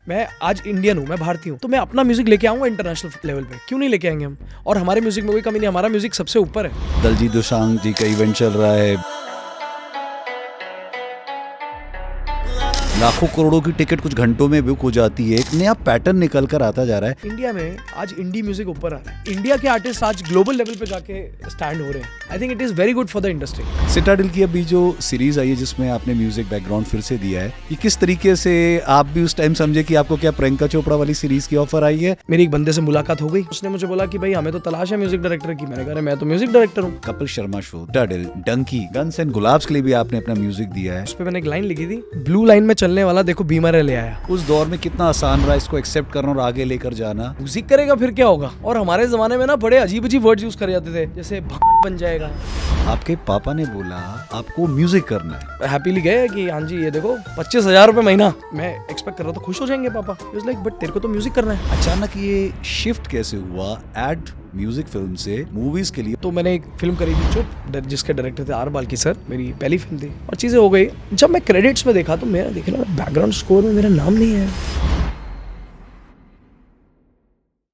मैं आज इंडियन हूँ, मैं भारतीय हूँ, तो मैं अपना म्यूजिक लेके आऊंगा इंटरनेशनल लेवल पे, क्यों नहीं लेके आएंगे हम। और हमारे म्यूजिक में कोई कमी नहीं, हमारा म्यूजिक सबसे ऊपर है। दलजीत दोसांझ जी का इवेंट चल रहा है, लाखों करोड़ों की टिकट कुछ घंटों में बुक हो जाती है। एक नया पैटर्न निकल कर आता जा रहा है। इंडिया में आज इंडी म्यूजिक ऊपर आ रहा है, इंडिया के आर्टिस्ट आज ग्लोबल लेवल पे जाके स्टैंड हो रहे हैं। I think it is very good for the industry. Citadel की अभी जो सीरीज आई है जिसमें आपने म्यूजिक बैकग्राउंड फिर से दिया है, ये किस तरीके से आप भी उस टाइम समझे कि आपको क्या प्रियंका चोपड़ा वाली सीरीज की ऑफर आई है? मेरी एक बंदे से मुलाकात हो गई, उसने मुझे बोला कि भाई हमें तो तलाश है म्यूजिक डायरेक्टर की। मैंने कहा मैं तो म्यूजिक डायरेक्टर हूँ। Kapil Sharma show, Citadel, Dunki, guns and Gulaabs के लिए भी आपने अपना म्यूजिक दिया है। उस पर मैंने एक लाइन लिखी थी, ब्लू लाइन में चलने वाला देखो बीमर ले आया। उस दौर में कितना आसान रहा इसको एक्सेप्ट करना और आगे लेकर जाना। म्यूजिक करेगा फिर क्या होगा। और हमारे जमाने में ना बड़े अजीब अजीब वर्ड यूज करे जाते थे, जैसे भांड बन जाएगा। आपके पापा ने बोला आपको म्यूजिक करना है, हैप्पीली गए कि हाँ जी ये देखो 25,000 रुपए महीना। मैं एक्सपेक्ट कर रहा था खुश हो जाएंगे पापा। ही वाज लाइक बट तेरे को तो म्यूजिक करना है। अचानक ये शिफ्ट कैसे हुआ एड म्यूजिक फिल्म से मूवीज के लिए? तो मैंने एक फिल्म करी थी चुप, जिसके डायरेक्टर थे आर बाल्की सर। मेरी पहली फिल्म थी और चीजें हो गई। जब मैं क्रेडिट्स में देखा तो मेरा देखना बैकग्राउंड स्कोर में मेरा नाम नहीं है।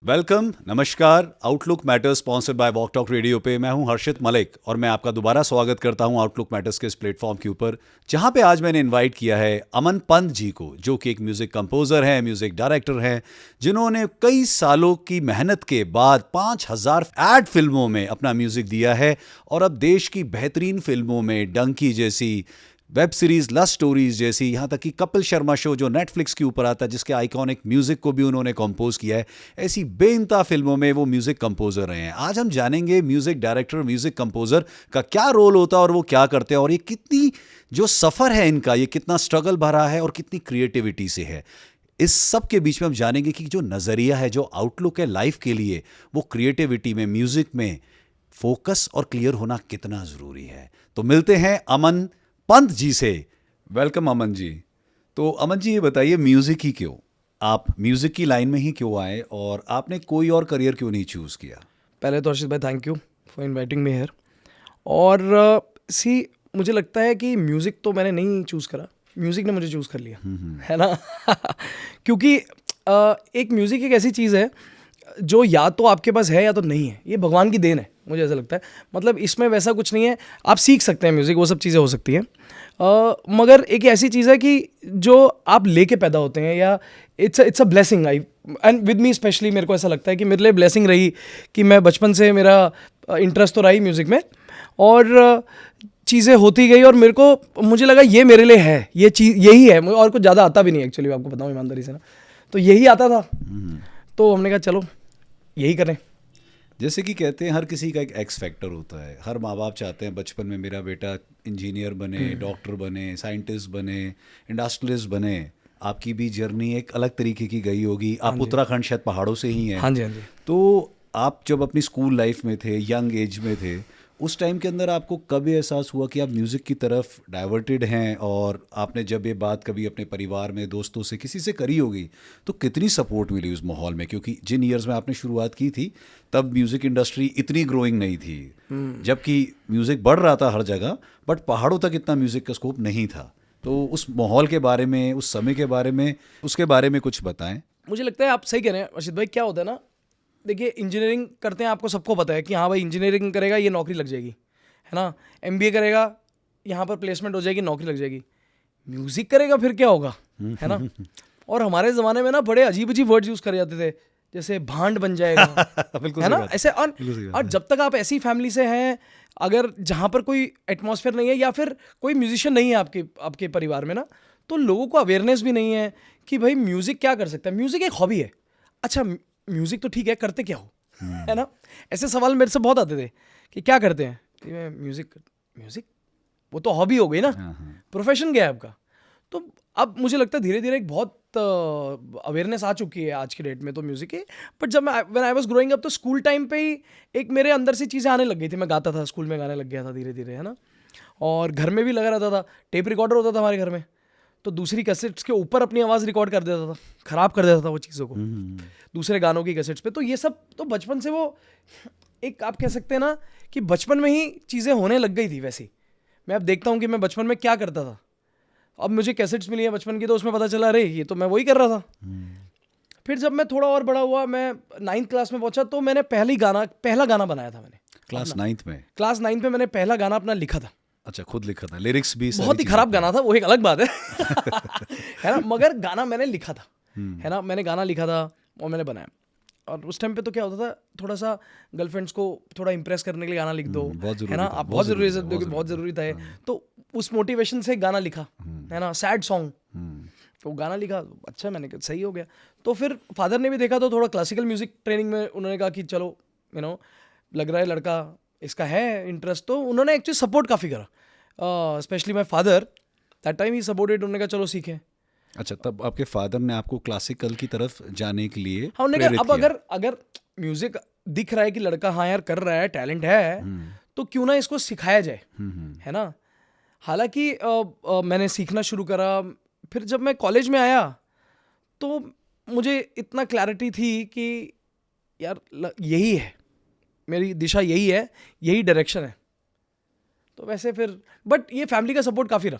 वेलकम, नमस्कार। Outlook matters sponsored by walk talk radio पे मैं हूं हर्षित मलिक और मैं आपका दोबारा स्वागत करता हूं आउटलुक मैटर्स के इस प्लेटफॉर्म के ऊपर, जहां पे आज मैंने इनवाइट किया है अमन पंत जी को, जो कि एक म्यूजिक कंपोजर हैं, म्यूजिक डायरेक्टर हैं, जिन्होंने कई सालों की मेहनत के बाद 5,000 एड फिल्मों में अपना म्यूजिक दिया है और अब देश की बेहतरीन फिल्मों में डंकी जैसी वेब सीरीज, लस्ट स्टोरीज जैसी, यहाँ तक कि कपिल शर्मा शो जो नेटफ्लिक्स के ऊपर आता है, जिसके आइकॉनिक म्यूजिक को भी उन्होंने कंपोज किया है, ऐसी बेइंतहा फिल्मों में वो म्यूजिक कंपोजर रहे हैं। आज हम जानेंगे म्यूजिक डायरेक्टर, म्यूजिक कंपोजर का क्या रोल होता है और वो क्या करते हैं, और ये कितनी जो सफ़र है इनका, ये कितना स्ट्रगल भरा है और कितनी क्रिएटिविटी से है। इस सब के बीच में हम जानेंगे कि जो नज़रिया है, जो आउटलुक है लाइफ के लिए, वो क्रिएटिविटी में, म्यूजिक में फोकस और क्लियर होना कितना ज़रूरी है। तो मिलते हैं अमन पंत जी से। वेलकम अमन जी। तो अमन जी ये बताइए, म्यूजिक ही क्यों, आप म्यूजिक की लाइन में ही क्यों आए और आपने कोई और करियर क्यों नहीं चूज किया? पहले तो हर्षित भाई thank you for inviting me here. और मुझे लगता है कि म्यूजिक तो मैंने नहीं चूज करा, म्यूजिक ने मुझे चूज कर लिया है ना। क्योंकि एक म्यूजिक एक ऐसी चीज़ है जो या तो आपके पास है या तो नहीं है। ये भगवान की देन है, मुझे ऐसा लगता है। मतलब इसमें वैसा कुछ नहीं है, आप सीख सकते हैं म्यूज़िक, वो सब चीज़ें हो सकती हैं, मगर एक ऐसी चीज़ है कि जो आप लेके पैदा होते हैं, या it's a blessing. I and with me specially मेरे को ऐसा लगता है कि मेरे लिए ब्लेसिंग रही कि मैं बचपन से मेरा इंटरेस्ट तो रहा ही म्यूज़िक में, और चीज़ें होती गई और मेरे को मुझे लगा ये मेरे लिए है, ये चीज़ यही है। और कुछ ज़्यादा आता भी नहीं एक्चुअली, आपको बताऊँ ईमानदारी से ना, तो यही आता था। तो हमने कहा चलो यही करें। जैसे कि कहते हैं हर किसी का एक एक्स फैक्टर होता है। हर माँ बाप चाहते हैं बचपन में मेरा बेटा इंजीनियर बने, डॉक्टर बने, साइंटिस्ट बने, इंडस्ट्रियलिस्ट बने। आपकी भी जर्नी एक अलग तरीके की गई होगी। आप उत्तराखंड शायद पहाड़ों से ही हैं। हाँ जी, हाँ जी। तो आप जब अपनी स्कूल लाइफ में थे, यंग एज में थे, उस टाइम के अंदर आपको कब एहसास हुआ कि आप म्यूज़िक की तरफ डाइवर्टेड हैं? और आपने जब ये बात कभी अपने परिवार में, दोस्तों से, किसी से करी होगी, तो कितनी सपोर्ट मिली उस माहौल में? क्योंकि जिन ईयर्स में आपने शुरुआत की थी तब म्यूज़िक इंडस्ट्री इतनी ग्रोइंग नहीं थी, जबकि म्यूज़िक बढ़ रहा था हर जगह, बट पहाड़ों तक इतना म्यूज़िक का स्कोप नहीं था। तो उस माहौल के बारे में, उस समय के बारे में, उसके बारे में कुछ बताएं। मुझे लगता है आप सही कह रहे हैं अर्षित भाई। क्या होता है ना, देखिए इंजीनियरिंग करते हैं, आपको सबको पता है कि हाँ भाई इंजीनियरिंग करेगा ये नौकरी लग जाएगी, है ना। MBA करेगा यहाँ पर प्लेसमेंट हो जाएगी, नौकरी लग जाएगी। म्यूजिक करेगा फिर क्या होगा, है ना। और हमारे ज़माने में ना बड़े अजीब अजीब वर्ड्स यूज़ करे जाते थे, जैसे भांड बन जाएगा है ना, ऐसे। और जब तक आप ऐसी फैमिली से हैं, अगर जहाँ पर कोई एटमॉस्फेयर नहीं है या फिर कोई म्यूजिशियन नहीं है आपके परिवार में ना, तो लोगों को अवेयरनेस भी नहीं है कि भाई म्यूज़िक क्या कर सकता है। म्यूज़िक एक हॉबी है। अच्छा म्यूज़िक तो ठीक है, करते क्या हो, है ना। ऐसे सवाल मेरे से बहुत आते थे कि क्या करते हैं। म्यूज़िक वो तो हॉबी हो गई ना, प्रोफेशन क्या है आपका। तो अब मुझे लगता है धीरे धीरे एक बहुत अवेयरनेस आ चुकी है आज के डेट में तो म्यूज़िक की। बट जब मैं when I was growing up, तो स्कूल टाइम पे ही एक मेरे अंदर से चीज़ें आने लग गई थी। मैं गाता था, स्कूल में गाने लग गया था धीरे धीरे, है ना। और घर में भी लगा रहता था, टेप रिकॉर्डर होता था हमारे घर में, तो दूसरी कैसेट्स के ऊपर अपनी आवाज़ रिकॉर्ड कर देता था, ख़राब कर देता था वो चीज़ों को दूसरे गानों की कैसेट्स पे। तो ये सब तो बचपन से वो एक आप कह सकते हैं ना कि बचपन में ही चीज़ें होने लग गई थी। वैसी मैं अब देखता हूँ कि मैं बचपन में क्या करता था, अब मुझे कैसेट्स मिली हैं बचपन की, तो उसमें पता चला अरे ये तो मैं वही कर रहा था, फिर जब मैं थोड़ा और बड़ा हुआ, मैं 9th क्लास में पहुंचा, तो मैंने पहला गाना बनाया था मैंने क्लास 9th में? क्लास 9 पे मैंने पहला गाना अपना लिखा था। अच्छा, खुद लिखा था, लिरिक्स भी सारी बहुत ही चीजें खराब थी। गाना था, वो एक अलग बात है है ना, मगर गाना मैंने लिखा था, है ना, मैंने गाना लिखा था और मैंने बनाया। और उस टाइम पे तो क्या होता था, थोड़ा सा गर्लफ्रेंड्स को थोड़ा इंप्रेस करने के लिए गाना लिख दो, बहुत है जरूरी ना, था, आप बहुत बहुत जरूरी जरूरी था, है, बहुत जरूरी था ये। तो उस मोटिवेशन से गाना लिखा, है ना, सैड सॉन्ग, तो गाना लिखा, अच्छा मैंने कहा सही हो गया। तो फिर फादर ने भी देखा, तो थोड़ा क्लासिकल म्यूजिक ट्रेनिंग में उन्होंने कहा कि चलो लग रहा है लड़का इसका है इंटरेस्ट, तो उन्होंने एक्चुअली सपोर्ट काफ़ी करा, specially my father, that time he supported, उन्होंने कहा चलो सीखें। अच्छा, तब आपके फादर ने आपको क्लासिकल की तरफ जाने के लिए हाँ, उन्होंने कहा प्रेरित अब किया? अगर म्यूजिक दिख रहा है कि लड़का हाँ यार कर रहा है, टैलेंट है, तो क्यों ना इसको सिखाया जाए, है ना। हालांकि मैंने सीखना शुरू करा। फिर जब मैं कॉलेज में आया तो मुझे इतना क्लैरिटी थी कि यार यही है मेरी दिशा, यही है, यही डायरेक्शन है। तो वैसे फिर बट ये फैमिली का सपोर्ट काफ़ी रहा।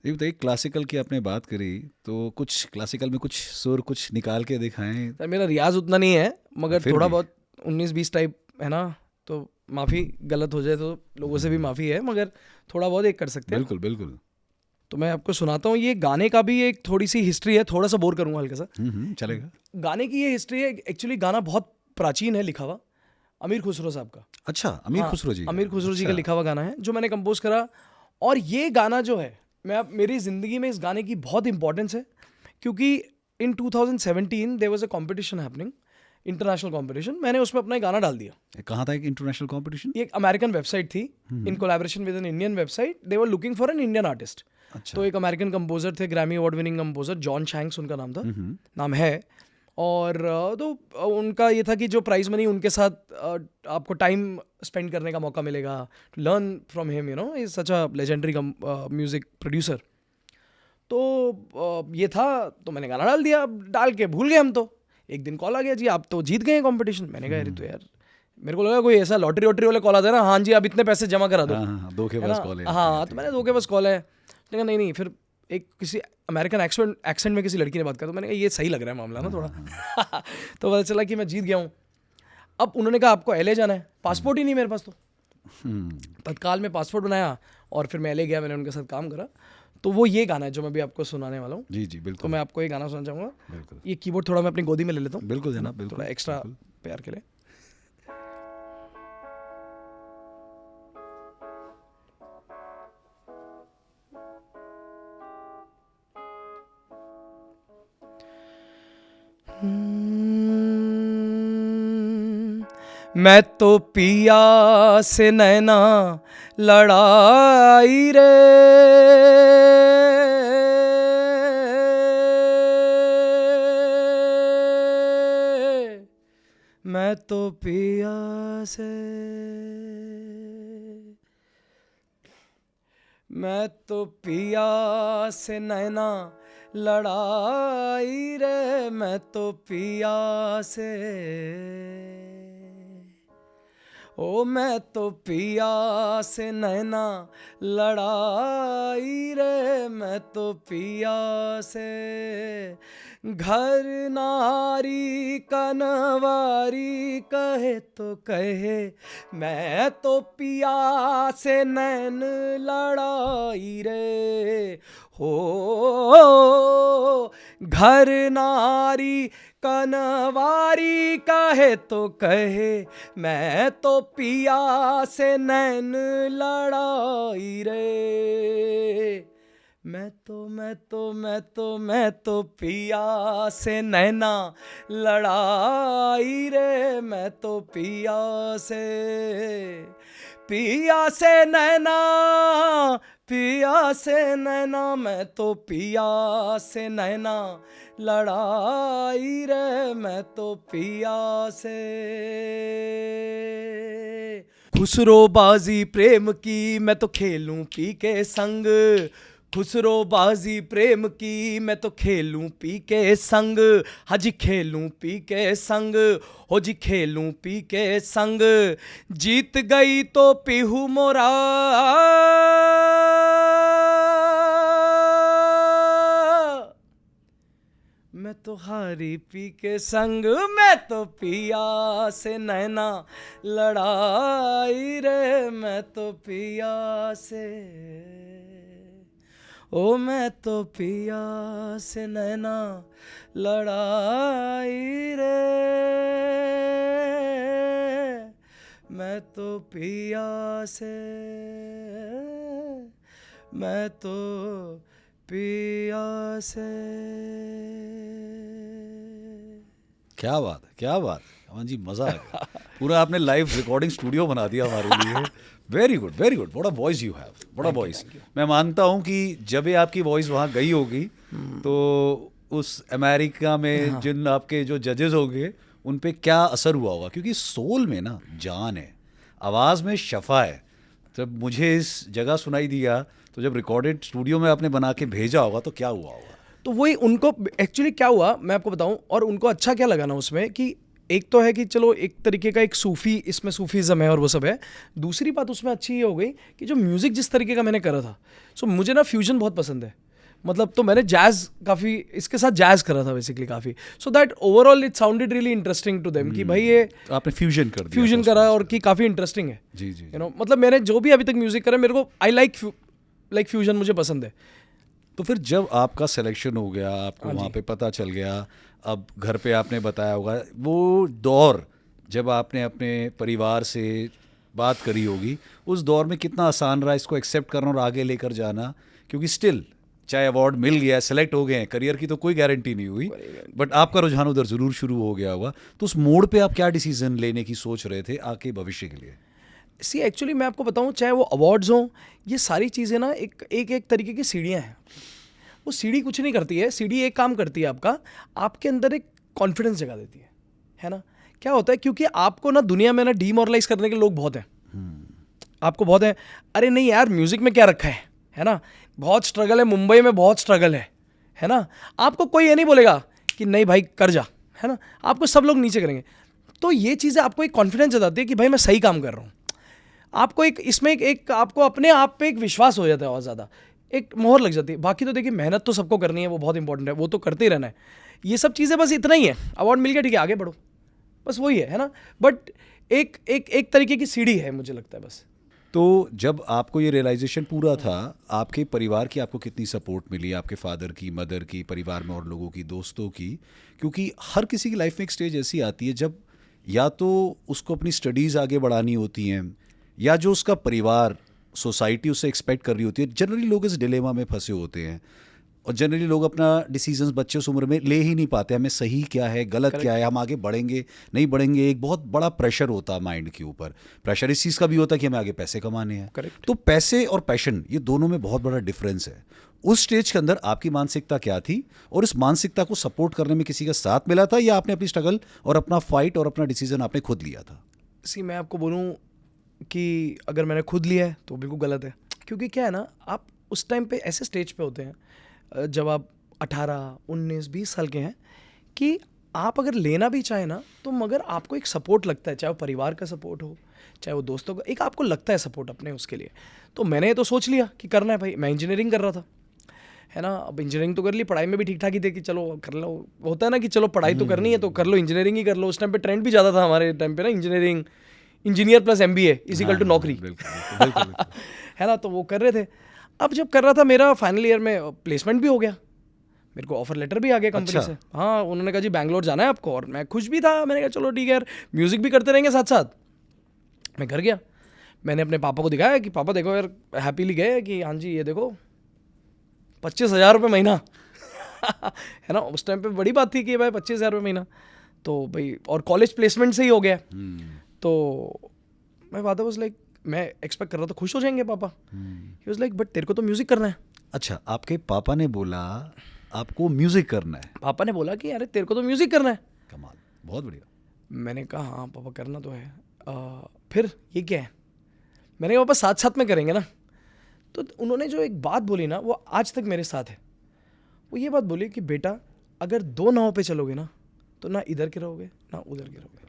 ये बताइए, क्लासिकल की आपने बात करी, तो कुछ क्लासिकल में कुछ सुर कुछ निकाल के दिखाएं। तो मेरा रियाज उतना नहीं है, मगर फिर थोड़ा भी। बहुत 19-20 टाइप है ना, तो माफ़ी, गलत हो जाए तो लोगों से भी माफ़ी है, मगर थोड़ा बहुत एक कर सकते हैं। बिल्कुल बिल्कुल। तो मैं आपको सुनाता हूँ, ये गाने का भी एक थोड़ी सी हिस्ट्री है, थोड़ा सा बोर करूँगा हल्का सा। चलेगा। गाने की ये हिस्ट्री है, एक्चुअली गाना बहुत प्राचीन है, लिखा हुआ अमीर खुसरो साहब का। अच्छा, अमीर हाँ, खुसरो जी का। अमीर खुसरो जी का अच्छा। लिखा हुआ गाना है जो मैंने कंपोज करा। और ये गाना जो है, मेरी ज़िंदगी में इस गाने की बहुत इंपॉर्टेंस है, क्योंकि in 2017 there was a competition happening, international competition, मैंने उसमें अपना एक गाना डाल दिया। ये कहाँ था, एक इंटरनेशनल कंपटीशन? ये एक अमेरिकन वेबसाइट थी, in collaboration with an Indian website, they were looking for an Indian artist. अच्छा। तो एक अमेरिकन कंपोजर थे, Grammy award winning composer, John shanks उनका नाम था, नाम है। और तो उनका ये था कि जो प्राइज मनी उनके साथ आपको टाइम स्पेंड करने का मौका मिलेगा, learn from him, is such a legendary music producer. तो ये था, तो मैंने गाना डाल दिया। अब डाल के भूल गए हम, तो एक दिन कॉल आ गया, जी आप तो जीत गए कंपटीशन। मैंने कहा अरे तो यार, मेरे को लगा कोई ऐसा लॉटरी वॉटरी वाले कॉल आता है ना, हाँ जी आप इतने पैसे जमा करा दो, हाँ हाँ, धोखेबाज है ना? कॉल है। हाँ, तो मैंने दो के बस कॉल है। मैंने कहा नहीं, फिर एक किसी अमेरिकन एक्सेंट में किसी लड़की ने बात करा, तो मैंने कहा ये सही लग रहा है मामला ना थोड़ा तो पता चला कि मैं जीत गया हूँ। अब उन्होंने कहा आपको LA जाना है, पासपोर्ट ही नहीं मेरे पास, तो तत्काल में पासपोर्ट बनाया और फिर मैं LA गया, मैंने उनके साथ काम करा। तो वो ये गाना है जो मैं भी आपको सुनाने वाला हूँ। जी जी तो बिल्कुल। मैं आपको ये गाना सुनाना चाहूँगा। बिल्कुल ये कीबोर्ड थोड़ा मैं अपनी गोदी में ले लेता हूँ, बिल्कुल जनाब, बिल्कुल थोड़ा एक्स्ट्रा बिल्कुल। प्यार के लिए। मैं तो पिया से नैना लड़ाई रे, मैं तो पिया से, मैं तो पिया से नैना लड़ाई रे, मैं तो पिया से, ओ मैं तो पिया से नैना लड़ाई रे, मैं तो पिया से, घर नारी कनवारी कहे तो कहे, मैं तो पिया से नैन लड़ाई रे, हो घर नारी कनवारी कहे तो कहे, मैं तो पिया से नैन लड़ाई रे, मैं तो पिया से नैना लड़ाई रे, मैं तो पिया से नैना, पिया से नैना, मैं तो पिया से नैना लड़ाई रे, मैं तो पिया से। खुसरो बाजी प्रेम की मैं तो खेलूं पी के संग, खुसरो बाजी प्रेम की मैं तो खेलूं पी के संग, हाजी खेलूं पी के संग, हो जी खेलूं पी के संग, जीत गई तो पीहू मोरा, मैं तो हारी पी के संग, मैं तो पिया से नैना लड़ाई रे, मैं तो पिया से, ओ मैं तो पिया से नैना लड़ाई रे, मैं तो पिया से, मैं तो पिया से। क्या बात है, क्या बात है अमन जी, मजा आ गया। पूरा आपने लाइव रिकॉर्डिंग स्टूडियो बना दिया हमारे लिए। Very good, very good. बड़ा वॉइस यू हैव, बड़ा वॉइस। मैं मानता हूँ कि जब ये आपकी वॉइस वहाँ गई होगी तो उस अमेरिका में जिन आपके जो जजेस होंगे उन पे क्या असर हुआ होगा, क्योंकि सोल में ना जान है, आवाज़ में शफा है। जब मुझे इस जगह सुनाई दिया तो जब रिकॉर्डेड स्टूडियो में आपने बना के भेजा होगा तो क्या हुआ होगा? तो वही उनको एक्चुअली क्या हुआ मैं आपको बताऊं, और उनको अच्छा क्या लगा ना उसमें कि एक तो है कि चलो एक तरीके का एक सूफी, इसमें सूफीज़म है और वो सब है। दूसरी बात उसमें अच्छी ये हो गई कि जो म्यूज़िक जिस तरीके का मैंने करा था, सो मुझे ना फ्यूजन बहुत पसंद है। मतलब तो मैंने जैज़ काफ़ी इसके साथ जैज़ करा था बेसिकली काफ़ी, so that overall it sounded really interesting to them कि भाई ये तो आपने फ्यूजन कर दिया, फ्यूजन करा और कि काफ़ी इंटरेस्टिंग है। जी जी। यू नो मतलब मैंने जो भी अभी तक म्यूज़िक करा मेरे को आई लाइक फ्यूजन, मुझे पसंद है। तो फिर जब आपका सिलेक्शन हो गया, आपको वहाँ पे पता चल गया, अब घर पे आपने बताया होगा, वो दौर जब आपने अपने परिवार से बात करी होगी, उस दौर में कितना आसान रहा इसको एक्सेप्ट करना और आगे लेकर जाना? क्योंकि स्टिल चाहे अवार्ड मिल गया, सेलेक्ट हो गए हैं, करियर की तो कोई गारंटी नहीं हुई, बट आपका रुझान उधर ज़रूर शुरू हो गया होगा। तो उस मोड़ पे आप क्या डिसीजन लेने की सोच रहे थे आगे भविष्य के लिए? सी एक्चुअली मैं आपको बताऊं, चाहे वो अवार्ड्स हों, ये सारी चीज़ें ना एक तरीके की सीढ़ियाँ हैं। वो सीढ़ी कुछ नहीं करती है, सीढ़ी एक काम करती है आपके अंदर एक कॉन्फिडेंस जगा देती है ना। क्या होता है, क्योंकि आपको ना दुनिया में ना डीमोरलाइज करने के लोग बहुत हैं, आपको बहुत हैं। अरे नहीं यार, म्यूज़िक में क्या रखा है ना, बहुत स्ट्रगल है, मुंबई में बहुत स्ट्रगल है ना। आपको कोई ये नहीं बोलेगा कि नहीं भाई कर जा, है ना, आपको सब लोग नीचे करेंगे। तो ये चीज़ें आपको एक कॉन्फिडेंस जताती है कि भाई मैं सही काम कर रहा हूँ। आपको एक इसमें एक आपको अपने आप पे एक विश्वास हो जाता है और ज़्यादा, एक मोहर लग जाती है। बाकी तो देखिए मेहनत तो सबको करनी है, वो बहुत इंपॉर्टेंट है, वो तो करते ही रहना है। ये सब चीज़ें बस इतना ही है, अवार्ड मिल गया ठीक है आगे बढ़ो, बस वही है ना। बट एक तरीके की सीढ़ी है मुझे लगता है बस। तो जब आपको ये रियलाइजेशन पूरा था, आपके परिवार की आपको कितनी सपोर्ट मिली? आपके फादर की, मदर की, परिवार में और लोगों की, दोस्तों की? क्योंकि हर किसी की लाइफ में एक स्टेज ऐसी आती है जब या तो उसको अपनी स्टडीज़ आगे बढ़ानी होती हैं, या जो उसका परिवार, सोसाइटी उससे एक्सपेक्ट कर रही होती है। जनरली लोग इस डिलेमा में फंसे होते हैं और जनरली लोग अपना डिसीजंस बच्चे उस उम्र में ले ही नहीं पाते। हमें सही क्या है, गलत क्या है, हम आगे बढ़ेंगे नहीं बढ़ेंगे। एक बहुत बड़ा प्रेशर होता है माइंड के ऊपर। प्रेशर इस चीज़ का भी होता है कि हमें आगे पैसे कमाने हैं। तो पैसे और पैशन, ये दोनों में बहुत बड़ा डिफरेंस है। उस स्टेज के अंदर आपकी मानसिकता क्या थी, और इस मानसिकता को सपोर्ट करने में किसी का साथ मिला था, या आपने अपनी स्ट्रगल और अपना फाइट और अपना डिसीजन आपने खुद लिया था? मैं आपको बोलूँ कि अगर मैंने खुद लिया है तो बिल्कुल गलत है। क्योंकि क्या है ना, आप उस टाइम पे ऐसे स्टेज पे होते हैं जब आप 18, 19, 20 साल के हैं, कि आप अगर लेना भी चाहें ना, तो मगर आपको एक सपोर्ट लगता है, चाहे वो परिवार का सपोर्ट हो, चाहे वो दोस्तों का, एक आपको लगता है सपोर्ट अपने उसके लिए। तो मैंने तो सोच लिया कि करना है भाई। मैं इंजीनियरिंग कर रहा था, है ना। अब इंजीनियरिंग तो कर ली, पढ़ाई में भी ठीक ठाक ही थे कि चलो कर लो, होता है ना कि चलो पढ़ाई तो करनी है तो कर लो, इंजीनियरिंग ही कर लो। उस टाइम पे ट्रेंड भी ज़्यादा था हमारे टाइम पे ना, engineer plus MBA equal to नौकरी, है ना। तो वो कर रहे थे। अब जब कर रहा था, मेरा फाइनल ईयर में प्लेसमेंट भी हो गया, मेरे को ऑफर लेटर भी आ गया कंपनी से। हाँ, उन्होंने कहा जी बैंगलोर जाना है आपको, और मैं खुश भी था। मैंने कहा चलो ठीक है यार, म्यूज़िक भी करते रहेंगे साथ साथ। मैं घर गया, मैंने अपने पापा को दिखाया कि पापा देखो यार, हैप्पीली गए कि हाँ जी ये देखो 25,000 रुपये महीना है ना। उस टाइम पे बड़ी बात थी कि भाई 25,000 रुपये महीना, तो भाई और कॉलेज प्लेसमेंट से ही हो गया। तो मैं बात वाज लाइक, मैं एक्सपेक्ट कर रहा था खुश हो जाएंगे पापा। ही वाज लाइक बट तेरे को तो म्यूज़िक करना है। अच्छा, आपके पापा ने बोला आपको म्यूज़िक करना है? पापा ने बोला कि अरे तेरे को तो म्यूज़िक करना है। कमाल, बहुत बढ़िया। मैंने कहा हाँ पापा करना तो है। फिर ये क्या है, मैंने कहा पापा साथ साथ में करेंगे ना। तो उन्होंने जो एक बात बोली ना, वो आज तक मेरे साथ है। वो ये बात बोली कि बेटा अगर 2 नाव पे चलोगे ना, तो ना इधर के रहोगे ना उधर के रहोगे,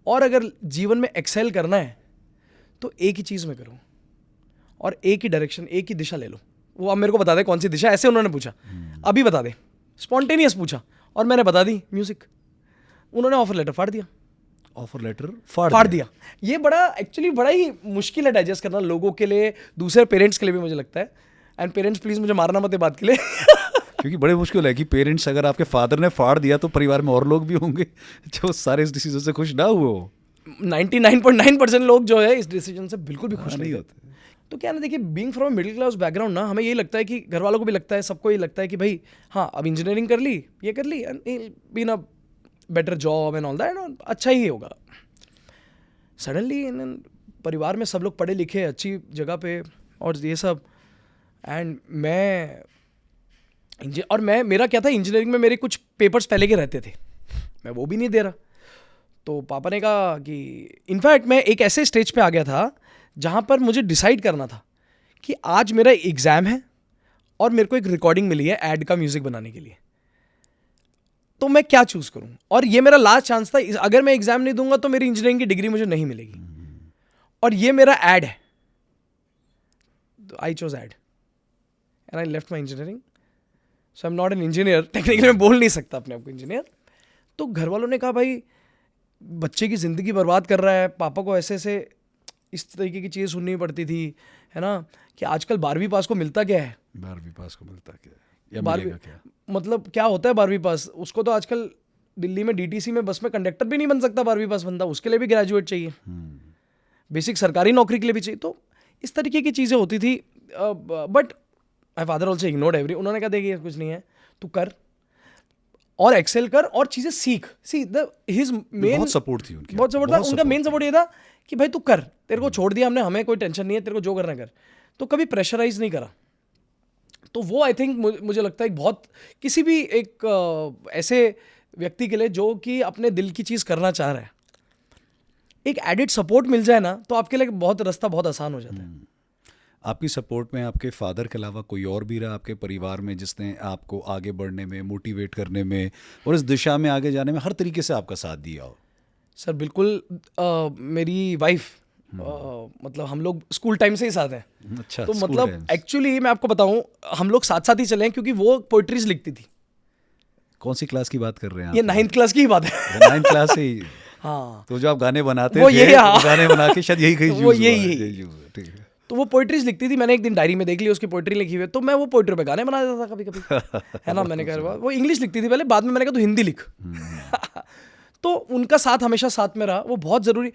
और अगर जीवन में एक्सेल करना है तो एक ही चीज़ में करो और एक ही डायरेक्शन, एक ही दिशा ले लो। वो अब मेरे को बता दे कौन सी दिशा, ऐसे उन्होंने पूछा, अभी बता दे, स्पॉन्टेनियस पूछा, और मैंने बता दी म्यूज़िक, उन्होंने ऑफर लेटर फाड़ दिया। ऑफर लेटर फाड़ दिया। ये बड़ा एक्चुअली बड़ा ही मुश्किल है डाइजेस्ट करना लोगों के लिए, दूसरे पेरेंट्स के लिए भी मुझे लगता है। एंड पेरेंट्स प्लीज़ मुझे मारना मत ये बात के लिए क्योंकि बड़े मुश्किल है कि पेरेंट्स, अगर आपके फादर ने फाड़ दिया तो परिवार में और लोग भी होंगे जो सारे इस डिसीजन से खुश ना हुए हो। 99.9% लोग जो है इस डिसीजन से बिल्कुल भी खुश नहीं नहीं होते। तो क्या ना, देखिए being from middle class background ना, हमें यही लगता है कि घर वालों को भी लगता है, सबको ये लगता है कि भाई हाँ अब इंजीनियरिंग कर ली, ये कर ली, and been a better job and all that, अच्छा ही होगा। सडनली परिवार में सब लोग पढ़े लिखे अच्छी जगह पे और ये सब, एंड मेरा क्या था, इंजीनियरिंग में मेरे कुछ पेपर्स पहले के रहते थे, मैं वो भी नहीं दे रहा। तो पापा ने कहा कि इनफैक्ट मैं एक ऐसे स्टेज पे आ गया था जहाँ पर मुझे डिसाइड करना था कि आज मेरा एग्ज़ाम है और मेरे को एक रिकॉर्डिंग मिली है ऐड का म्यूज़िक बनाने के लिए, तो मैं क्या चूज़ करूँ। और ये मेरा लास्ट चांस था, अगर मैं एग्ज़ाम नहीं दूंगा तो मेरी इंजीनियरिंग की डिग्री मुझे नहीं मिलेगी, और ये मेरा ऐड है। तो I chose add and I left my engineering. So I am not an engineer, technically मैं बोल नहीं सकता अपने आप को इंजीनियर। तो घर वालों ने कहा भाई बच्चे की ज़िंदगी बर्बाद कर रहा है, पापा को ऐसे ऐसे इस तरीके की चीज़ सुननी पड़ती थी, है ना, कि आजकल 12वीं पास को मिलता क्या है, 12वीं पास को मिलता क्या है या 12वीं मिलेगा क्या? मतलब क्या होता है 12वीं पास, उसको तो आजकल दिल्ली में डीटीसी में बस में कंडक्टर भी नहीं बन सकता 12वीं पास बंदा, उसके लिए भी ग्रेजुएट चाहिए, बेसिक सरकारी नौकरी के लिए भी चाहिए। तो इस तरीके की चीज़ें होती थी, but my father also ignored every, उन्होंने कहा देखिए कुछ नहीं है, तू कर और एक्सेल कर और चीज़ें सीख। सी हिज मेन बहुत सपोर्ट थी उनकी, बहुत सपोर्ट था उनका। मेन support सपोर्ट ये था कि भाई तू कर, तेरे को छोड़ दिया हमने, हमें कोई टेंशन नहीं है, तेरे को जो करना कर। तो कभी प्रेशराइज नहीं करा। तो वो आई थिंक मुझे लगता है बहुत किसी भी एक ऐसे व्यक्ति के लिए जो कि अपने दिल की चीज़ करना चाह रहा है, एक एडिड सपोर्ट मिल जाए ना तो आपके लिए बहुत रास्ता बहुत आसान हो जाता है। आपकी सपोर्ट में आपके फादर के अलावा कोई और भी रहा आपके परिवार में जिसने आपको आगे बढ़ने में, मोटिवेट करने में और इस दिशा में आगे जाने में हर तरीके से आपका साथ दिया हो? सर बिल्कुल, मेरी वाइफ, मतलब हम लोग स्कूल टाइम से ही साथ हैं। अच्छा, तो स्कूल मतलब टाइम्स। एक्चुअली मैं आपको बताऊं, हम लोग साथ साथ ही चले हैं क्योंकि वो पोइट्रीज लिखती थी। कौन सी क्लास की बात कर रहे हैं ये आप? 9th क्लास की ही बात है। 9th क्लास से ही? हाँ, तो जो आप गाने बनाते वो थे, यही, हाँ। वो गाने बना के शायद यही कहीं वो use यही- हुआ, यही। use हुआ, ठीक है। तो वो पोइट्रीज लिखती थी, मैंने एक दिन डायरी में देख ली उसकी पोइट्री लिखी हुई है, तो मैं वो पोइट्री पे गाने बना देता था कभी कभी, है ना। मैंने कहा वो इंग्लिश लिखती थी पहले, बाद में मैंने कहा तू हिंदी लिख। तो उनका साथ हमेशा साथ में रहा, वो बहुत ज़रूरी।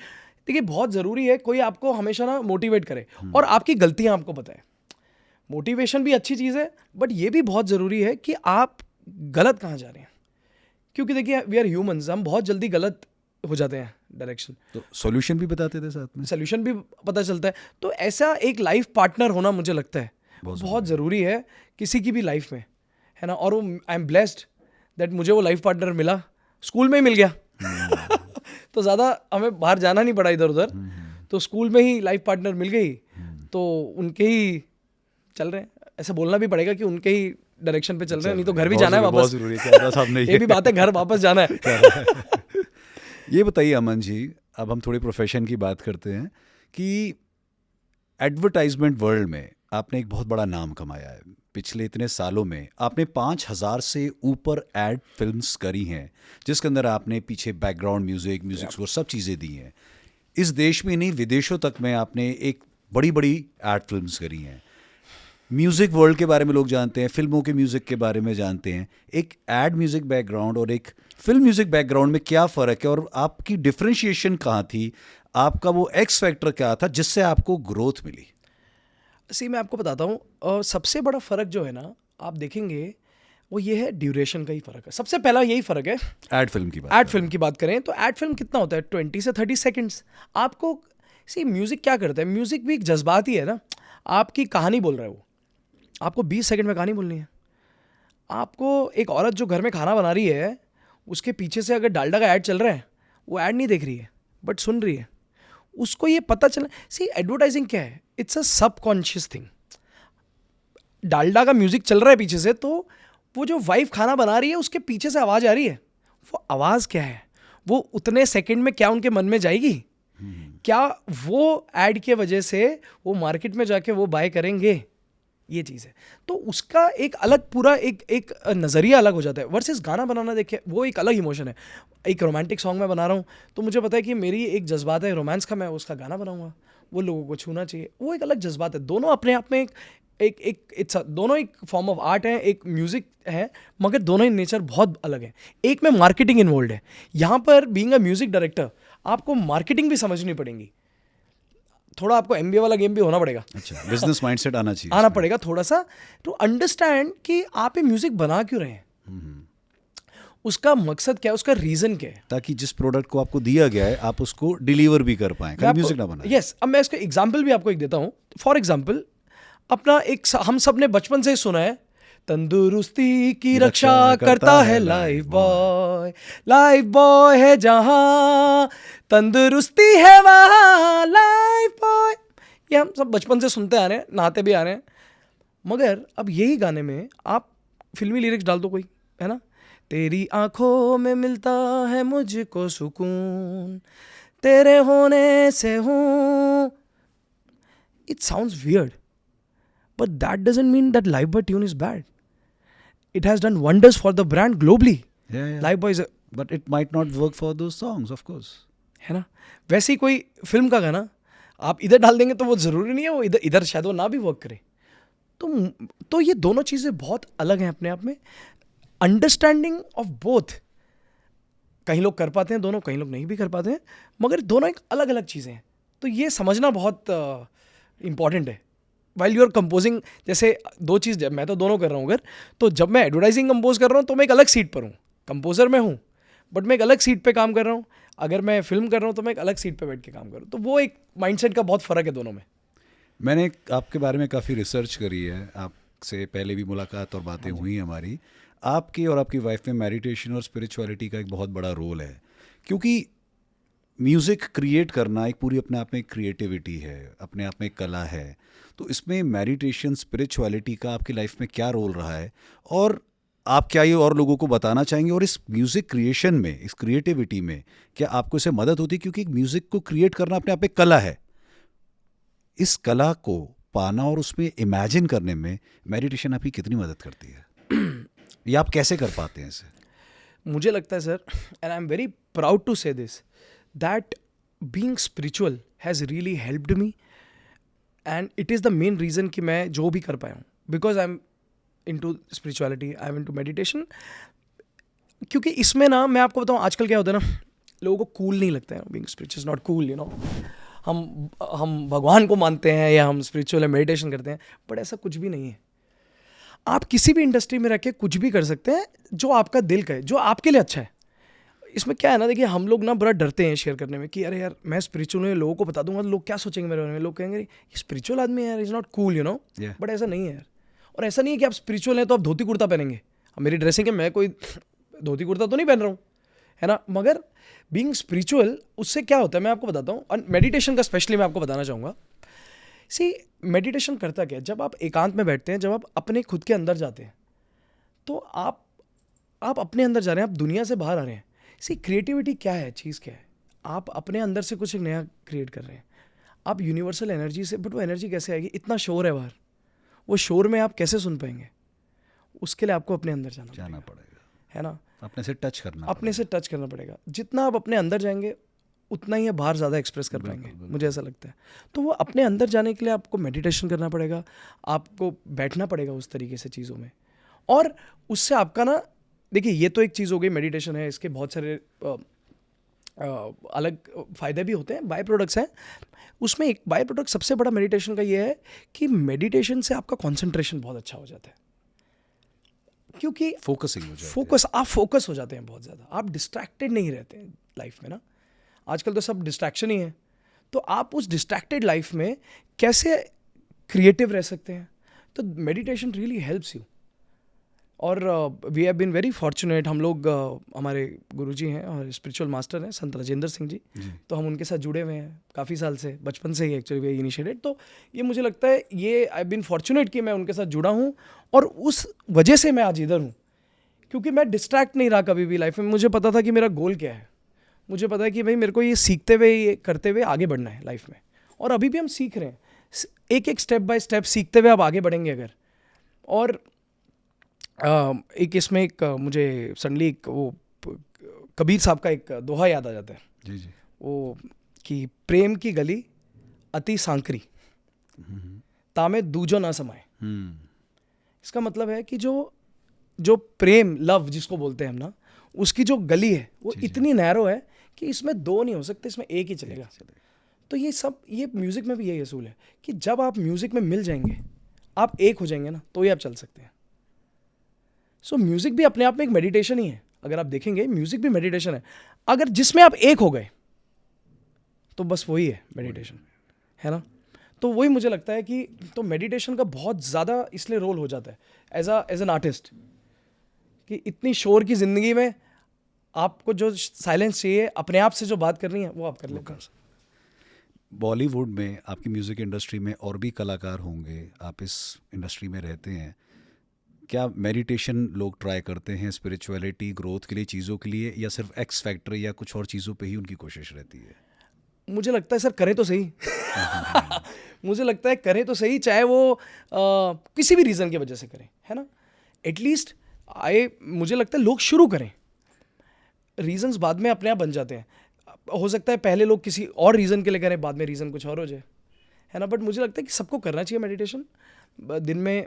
देखिए बहुत ज़रूरी है कोई आपको हमेशा ना मोटिवेट करे और आपकी गलतियाँ आपको बताए। मोटिवेशन भी अच्छी चीज़ है, बट ये भी बहुत ज़रूरी है कि आप गलत कहाँ जा रहे हैं, क्योंकि देखिए वी आर ह्यूमंस, हम बहुत जल्दी गलत हो जाते हैं डायरेक्शन। तो सॉल्यूशन भी बताते थे साथ में? सोल्यूशन भी पता चलता है। तो ऐसा एक लाइफ पार्टनर होना मुझे लगता है बहुत ज़रूरी है किसी की भी लाइफ में, है ना। और वो आई एम ब्लेस्ड दैट मुझे वो लाइफ पार्टनर मिला, स्कूल में ही मिल गया। तो ज़्यादा हमें बाहर जाना नहीं पड़ा इधर उधर, तो स्कूल में ही लाइफ पार्टनर मिल गई, तो उनके ही चल रहे हैं। ऐसा बोलना भी पड़ेगा कि उनके ही डायरेक्शन पे चल रहे हैं, नहीं तो घर भी जाना है वापस। बहुत जरूरी है, ये भी बात है, घर वापस जाना है। ये बताइए अमन जी, अब हम थोड़े प्रोफेशन की बात करते हैं कि एडवर्टाइजमेंट वर्ल्ड में आपने एक बहुत बड़ा नाम कमाया है। पिछले इतने सालों में आपने 5000 से ऊपर एड फिल्म्स करी हैं, जिसके अंदर आपने पीछे बैकग्राउंड म्यूजिक स्कोर सब चीज़ें दी हैं। इस देश में नहीं, विदेशों तक में आपने एक बड़ी बड़ी एड फिल्म्स करी हैं। म्यूज़िक वर्ल्ड के बारे में लोग जानते हैं, फिल्मों के म्यूज़िक के बारे में जानते हैं। एक एड म्यूज़िक बैकग्राउंड और एक फिल्म म्यूज़िक बैकग्राउंड में क्या फ़र्क है और आपकी डिफरेंशिएशन कहाँ थी? आपका वो एक्स फैक्टर क्या था जिससे आपको ग्रोथ मिली? सी मैं आपको बताता हूँ, सबसे बड़ा फ़र्क जो है ना, आप देखेंगे वो ये है ड्यूरेशन का ही फ़र्क है। सबसे पहला यही फ़र्क है। एड फिल्म की बात एड फिल्म की बात करें तो एड फिल्म कितना होता है, 20 से 30 सेकेंड्स। आपको सी म्यूज़िक क्या करता है, म्यूज़िक भी एक जज्बात ही है ना। आपकी कहानी बोल रहा है वो, आपको 20 सेकंड में कहानी बोलनी है। आपको एक औरत जो घर में खाना बना रही है, उसके पीछे से अगर डालडा का ऐड चल रहा है, वो ऐड नहीं देख रही है बट सुन रही है, उसको ये पता चला। सी एडवर्टाइजिंग क्या है, it's a subconscious thing. Dalda का म्यूजिक चल रहा है पीछे से, तो वो जो वाइफ खाना बना रही है उसके पीछे से आवाज़ आ रही है, वो आवाज़ क्या है, वो उतने सेकंड में क्या उनके मन में जाएगी, क्या वो ऐड के वजह से वो मार्केट में जाके वो बाय करेंगे, ये चीज़ है। तो उसका एक अलग पूरा एक नज़रिया अलग हो जाता है वर्सेस गाना बनाना। देखिए वो एक अलग इमोशन है। एक रोमांटिक सॉन्ग मैं बना रहा हूँ तो मुझे पता है कि मेरी एक जज्बात है रोमांस का, मैं उसका गाना बनाऊंगा, वो लोगों को छूना चाहिए, वो एक अलग जज्बात है। दोनों अपने आप में एक दोनों एक फॉर्म ऑफ आर्ट है, एक म्यूजिक है, मगर दोनों ही नेचर बहुत अलग है। एक में मार्केटिंग इन्वॉल्व है, यहाँ पर बीइंग अ म्यूजिक डायरेक्टर आपको मार्केटिंग भी समझनी पड़ेगी, थोड़ा आपको एमबीए वाला गेम भी होना पड़ेगा। अच्छा, बिजनेस माइंडसेट आना चाहिए आना इसमें। पड़ेगा थोड़ा सा टू अंडरस्टैंड कि आप ये म्यूजिक बना क्यों रहे हैं, उसका मकसद क्या है, उसका रीजन क्या है। ताकि जिस प्रोडक्ट को आपको दिया गया है आप उसको डिलीवर भी कर पाएं, खाली म्यूजिक ना बनाएं। यस, अब मैं इसका एग्जाम्पल भी आपको एक देता हूँ। फॉर एग्जाम्पल अपना एक हम सब ने बचपन से ही सुना है, तंदुरुस्ती की रक्षा करता है लाइफ बॉय, लाइफ बॉय है जहां तंदुरुस्ती है वहां लाइफ बॉय। ये हम सब बचपन से सुनते आ रहे हैं, नहाते भी आ रहे हैं। मगर अब यही गाने में आप फिल्मी लिरिक्स डाल दो कोई, है ना, तेरी आंखों में मिलता है मुझको सुकून, तेरे होने से हूं। It sounds weird, but that doesn't mean that Lifeboy tune is bad. It has done wonders for the brand globally. Lifeboy is but it might not work for those songs of course. है ना, वैसे ही कोई film का गाना आप इधर डाल देंगे तो वो ज़रूरी नहीं है वो इधर शायद वो ना भी वर्क करे। तो ये दोनों चीज़ें बहुत अलग हैं अपने आप में। अंडरस्टैंडिंग ऑफ बोथ, कहीं लोग कर पाते हैं दोनों, कहीं लोग नहीं भी कर पाते हैं, मगर दोनों एक अलग अलग चीज़ें हैं। तो ये समझना बहुत इम्पॉर्टेंट है वाइल यू आर कंपोजिंग। जैसे दो चीज़, मैं तो दोनों कर रहा हूँ अगर, तो जब मैं एडवर्टाइजिंग कंपोज कर रहा हूँ तो मैं एक अलग सीट पर हूँ, कंपोजर में हूँ, बट मैं एक अलग सीट पे काम कर रहा हूँ। अगर मैं फिल्म कर रहा हूँ तो मैं एक अलग सीट पे बैठ के काम कर रहा हूँ। तो वो एक माइंडसेट का बहुत फ़र्क है दोनों में। मैंने आपके बारे में काफ़ी रिसर्च करी है, आपसे पहले भी मुलाकात और बातें हुई हमारी। आपकी और आपकी वाइफ में मेडिटेशन और स्पिरिचुअलिटी का एक बहुत बड़ा रोल है, क्योंकि म्यूज़िक क्रिएट करना एक पूरी अपने आप में एक क्रिएटिविटी है, अपने आप में एक कला है। तो इसमें मेडिटेशन स्पिरिचुअलिटी का आपकी लाइफ में क्या रोल रहा है, और आप क्या ये और लोगों को बताना चाहेंगे? और इस म्यूज़िक क्रिएशन में, इस क्रिएटिविटी में क्या आपको इससे मदद होती है? क्योंकि एक म्यूज़िक को क्रिएट करना अपने आप एक कला है। इस कला को पाना और उसमें इमेजिन करने में मेडिटेशन आपकी कितनी मदद करती है, या आप कैसे कर पाते हैं इसे? मुझे लगता है sir, and I am very proud to say this, that being spiritual has really helped me, and it is the main reason कि मैं जो भी कर पाया हूँ, because I am into spirituality, I am into meditation. क्योंकि इसमें ना, मैं आपको बताऊँ आजकल क्या होता है ना, लोगों को कूल नहीं लगता है being spiritual, is not cool, you know. हम भगवान को मानते हैं या हम स्पिरिचुअल है, मेडिटेशन करते हैं, बट ऐसा कुछ भी नहीं है। आप किसी भी इंडस्ट्री में रह के कुछ भी कर सकते हैं जो आपका दिल का है, जो आपके लिए अच्छा है। इसमें क्या है ना, देखिए हम लोग ना बड़ा डरते हैं शेयर करने में कि अरे यार मैं स्पिरिचुअल हूँ, लोगों को बता दूंगा तो लोग क्या सोचेंगे मेरे बारे में, लोग कहेंगे ये स्पिरिचुअल आदमी है यार, is not cool, you know. But ऐसा नहीं है यार। और ऐसा नहीं है कि आप स्पिरिचुअल हैं तो आप धोती कुर्ता पहनेंगे। अब मेरी ड्रेसिंग है, मैं कोई धोती कुर्ता तो नहीं पहन रहा हूँ, है ना। मगर बीइंग स्पिरिचुअल, उससे क्या होता है मैं आपको बताता हूँ, और मेडिटेशन का स्पेशली मैं आपको बताना चाहूँगा। सी, मेडिटेशन करता क्या है, जब आप एकांत में बैठते हैं, जब आप अपने खुद के अंदर जाते हैं, तो आप अपने अंदर जा रहे हैं, आप दुनिया से बाहर आ रहे हैं। सी, क्रिएटिविटी क्या है, चीज़ क्या है, आप अपने अंदर से कुछ एक नया क्रिएट कर रहे हैं। आप यूनिवर्सल एनर्जी से, बट वो एनर्जी कैसे आएगी, इतना शोर है बाहर, वो शोर में आप कैसे सुन पाएंगे, उसके लिए आपको अपने अंदर जाना पड़ेगा, है ना, अपने से टच करना, अपने से टच करना पड़ेगा। जितना आप अपने अंदर जाएंगे उतना ही आप बाहर ज़्यादा एक्सप्रेस कर पाएंगे, मुझे ऐसा लगता है। तो वो अपने अंदर जाने के लिए आपको मेडिटेशन करना पड़ेगा, आपको बैठना पड़ेगा उस तरीके से चीज़ों में, और उससे आपका ना, देखिए ये तो एक चीज़ हो गई, मेडिटेशन है, इसके बहुत सारे अलग फ़ायदे भी होते हैं, बाय प्रोडक्ट्स हैं। उसमें एक बाय प्रोडक्ट सबसे बड़ा मेडिटेशन का ये है कि मेडिटेशन से आपका कॉन्सेंट्रेशन बहुत अच्छा हो जाता है, क्योंकि फोकसिंग हो जाती है। आप फोकस हो जाते हैं बहुत ज़्यादा, आप डिस्ट्रैक्टेड नहीं रहते हैं लाइफ में ना। आजकल तो सब डिस्ट्रैक्शन ही है, तो आप उस डिस्ट्रैक्टेड लाइफ में कैसे क्रिएटिव रह सकते हैं। तो मेडिटेशन रियली हेल्प्स यू। और we have been very fortunate, हम लोग हमारे गुरुजी हैं और स्पिरिचुअल मास्टर हैं संत राजेंद्र सिंह जी, तो हम उनके साथ जुड़े हुए हैं काफ़ी साल से, बचपन से ही एक्चुअली वी इनिशिएटेड। तो ये मुझे लगता है, ये आई बीन फॉर्चुनेट कि मैं उनके साथ जुड़ा हूँ, और उस वजह से मैं आज इधर हूँ, क्योंकि मैं डिस्ट्रैक्ट नहीं रहा कभी भी लाइफ में। मुझे पता था कि मेरा गोल क्या है, मुझे पता है कि भाई मेरे को ये सीखते हुए, ये करते हुए आगे बढ़ना है लाइफ में। और अभी भी हम सीख रहे हैं, एक एक स्टेप बाय स्टेप सीखते हुए आप आगे बढ़ेंगे अगर, और एक इसमें एक मुझे सडनली एक वो कबीर साहब का एक दोहा याद आ जाता है, जी जी। वो कि प्रेम की गली अति सांकरी तामे दूजो ना समाए। इसका मतलब है कि जो प्रेम लव जिसको बोलते हैं हम ना, उसकी जो गली है वो इतनी नैरो है कि इसमें दो नहीं हो सकते, इसमें एक ही चलेगा। तो ये म्यूजिक में भी यही असूल है कि जब आप म्यूजिक में मिल जाएंगे, आप एक हो जाएंगे ना, तो ही आप चल सकते हैं। सो म्यूजिक भी अपने आप में एक मेडिटेशन ही है। अगर आप देखेंगे म्यूजिक भी मेडिटेशन है। अगर जिसमें आप एक हो गए तो बस वही है मेडिटेशन, है ना। तो वही मुझे लगता है कि तो मेडिटेशन का बहुत ज़्यादा इसलिए रोल हो जाता है एज एन आर्टिस्ट, कि इतनी शोर की ज़िंदगी में आपको जो साइलेंस चाहिए, अपने आप से जो बात करनी है, वो आप कर लेते हैं। बॉलीवुड में, आपकी म्यूज़िक इंडस्ट्री में और भी कलाकार होंगे, आप इस इंडस्ट्री में रहते हैं, क्या मेडिटेशन लोग ट्राई करते हैं स्पिरिचुअलिटी ग्रोथ के लिए, चीज़ों के लिए, या सिर्फ एक्स फैक्टर या कुछ और चीज़ों पे ही उनकी कोशिश रहती है? मुझे लगता है सर करें तो सही मुझे लगता है करें तो सही, चाहे वो किसी भी रीज़न की वजह से करें, है ना। एटलीस्ट मुझे लगता है लोग शुरू करें, रीजंस बाद में अपने आप बन जाते हैं। हो सकता है पहले लोग किसी और रीज़न के लिए करें, बाद में रीज़न कुछ और हो जाए, है ना। बट मुझे लगता है कि सबको करना चाहिए मेडिटेशन। दिन में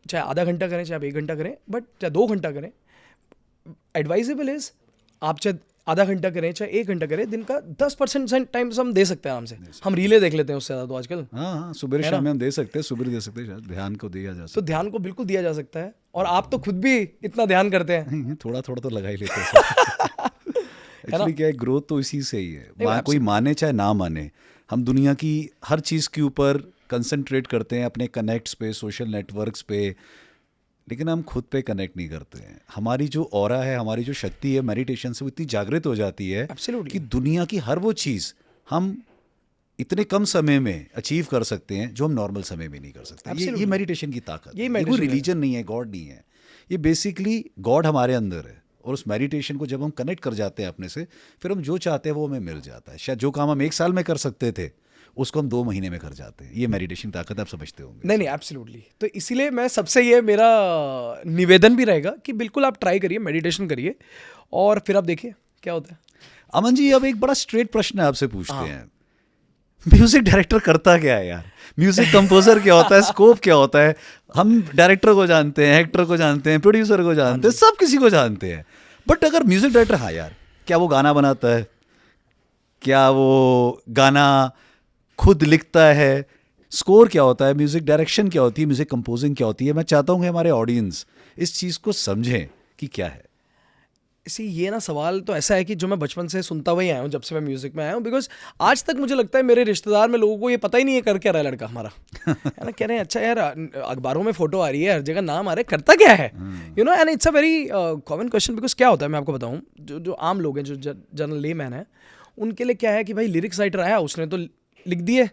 चाहे आधा घंटा करें, चाहे आप 1 घंटा करें, बट चाहे 2 घंटा करें। एडवाइजेबल इज आप चाहे आधा घंटा करें, चाहे 1 घंटा करें, दिन का 10% टाइम हम दे सकते हैं आराम से। हम रीले देख लेते हैं उससे ज़्यादा तो आजकल। हाँ, सुबह शाम में हम दे सकते हैं, सुबह दे सकते हैं, ध्यान को दिया जा सकता तो ध्यान को बिल्कुल दिया जा सकता है, और आप तो खुद भी इतना ध्यान करते हैं। है। थोड़ा थोड़ा तो लगा ही लेते हैं। एक्चुअली क्या है, ग्रोथ तो इसी से ही है। कोई माने चाहे ना माने, हम दुनिया की हर चीज़ के ऊपर कंसंट्रेट करते हैं, अपने कनेक्ट्स पे, सोशल नेटवर्क्स पे, लेकिन हम खुद पे कनेक्ट नहीं करते हैं। हमारी जो ऑरा है, हमारी जो शक्ति है मेडिटेशन से, वो इतनी जागृत हो जाती है कि दुनिया की हर वो चीज़ हम इतने कम समय में अचीव कर सकते हैं जो हम नॉर्मल समय में नहीं कर सकते। ये मेडिटेशन की ताकत है। ये कोई रिलीजन नहीं है, गॉड नहीं है, ये बेसिकली गॉड हमारे अंदर है। और उस मेडिटेशन को जब हम कनेक्ट कर जाते हैं अपने से, फिर हम जो चाहते हैं वो हमें मिल जाता है। शायद जो काम हम 1 साल में कर सकते थे, उसको हम 2 महीने में कर जाते हैं। ये मेडिटेशन ताकत आप समझते होंगे। नहीं, एब्सोल्युटली। तो इसीलिए मैं सबसे ये मेरा निवेदन भी रहेगा कि बिल्कुल आप ट्राई करिए, मेडिटेशन करिए, और फिर आप देखिए क्या होता है। अमन जी, अब एक बड़ा स्ट्रेट प्रश्न आपसे पूछते हैं, म्यूजिक डायरेक्टर करता क्या है यार? म्यूजिक कंपोजर क्या होता है? स्कोप क्या होता है? हम डायरेक्टर को जानते हैं, एक्टर को जानते हैं, प्रोड्यूसर को जानते हैं, सब किसी को जानते हैं, बट अगर म्यूजिक डायरेक्टर, हाँ यार, क्या वो गाना बनाता है? क्या वो गाना खुद लिखता है? स्कोर क्या होता है? म्यूजिक डायरेक्शन क्या होती है? म्यूजिक कंपोजिंग क्या होती है? मैं चाहता हूँ कि हमारे ऑडियंस इस चीज़ को समझें कि क्या है। इसी ये ना सवाल तो ऐसा है कि जो मैं बचपन से सुनता हुआ ही आया हूँ, जब से मैं म्यूजिक में आया हूँ, बिकॉज आज तक मुझे लगता है मेरे रिश्तेदार में लोगों को ये पता ही नहीं है कर क्या रहा है लड़का हमारा। है ना, कह रहे हैं अच्छा यार अखबारों में फोटो आ रही है, हर जगह नाम आ रहा है, करता क्या है? You know, and it's a very common question. Because क्या होता है, मैं आपको बताऊँ, जो आम लोग हैं, जो जनरल ले मैन है, उनके लिए क्या है कि भाई लिरिक्स राइटर आया, उसने तो लिख दिए,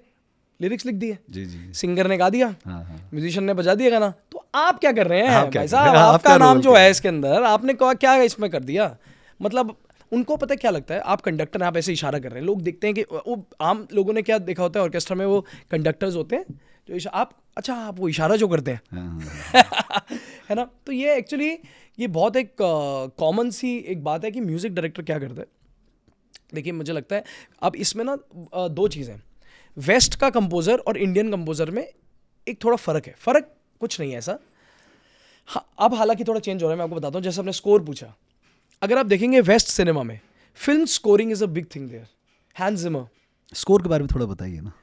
लिरिक्स लिख दिए, जी जी, सिंगर ने गा दिया, म्यूजिशियन ने बजा दिया गाना, तो आप क्या कर रहे हैं भाई साहब? आपका नाम जो है इसके अंदर, आपने क्या इसमें कर दिया? मतलब उनको पता है क्या लगता है, आप कंडक्टर हैं, आप ऐसे इशारा कर रहे हैं, लोग देखते हैं कि वो आम लोगों ने क्या देखा होता है ऑर्केस्ट्रा में, वो कंडक्टर्स होते हैं जो आप वो इशारा जो करते हैं है ना। तो ये एक्चुअली ये बहुत एक कॉमन सी एक बात है कि म्यूजिक डायरेक्टर क्या करता है। देखिए मुझे लगता है अब इसमें ना 2 चीज़ें, वेस्ट का कंपोजर और इंडियन कंपोजर में एक थोड़ा फ़र्क है। फ़र्क कुछ नहीं है ऐसा, अब हालांकि थोड़ा चेंज हो रहा है। मैं आपको बताता हूँ, जैसे आपने स्कोर पूछा, अगर आप देखेंगे वेस्ट सिनेमा में film scoring is a big thing there. Hans Zimmer, score के बारे में थोड़ा बताइए ना।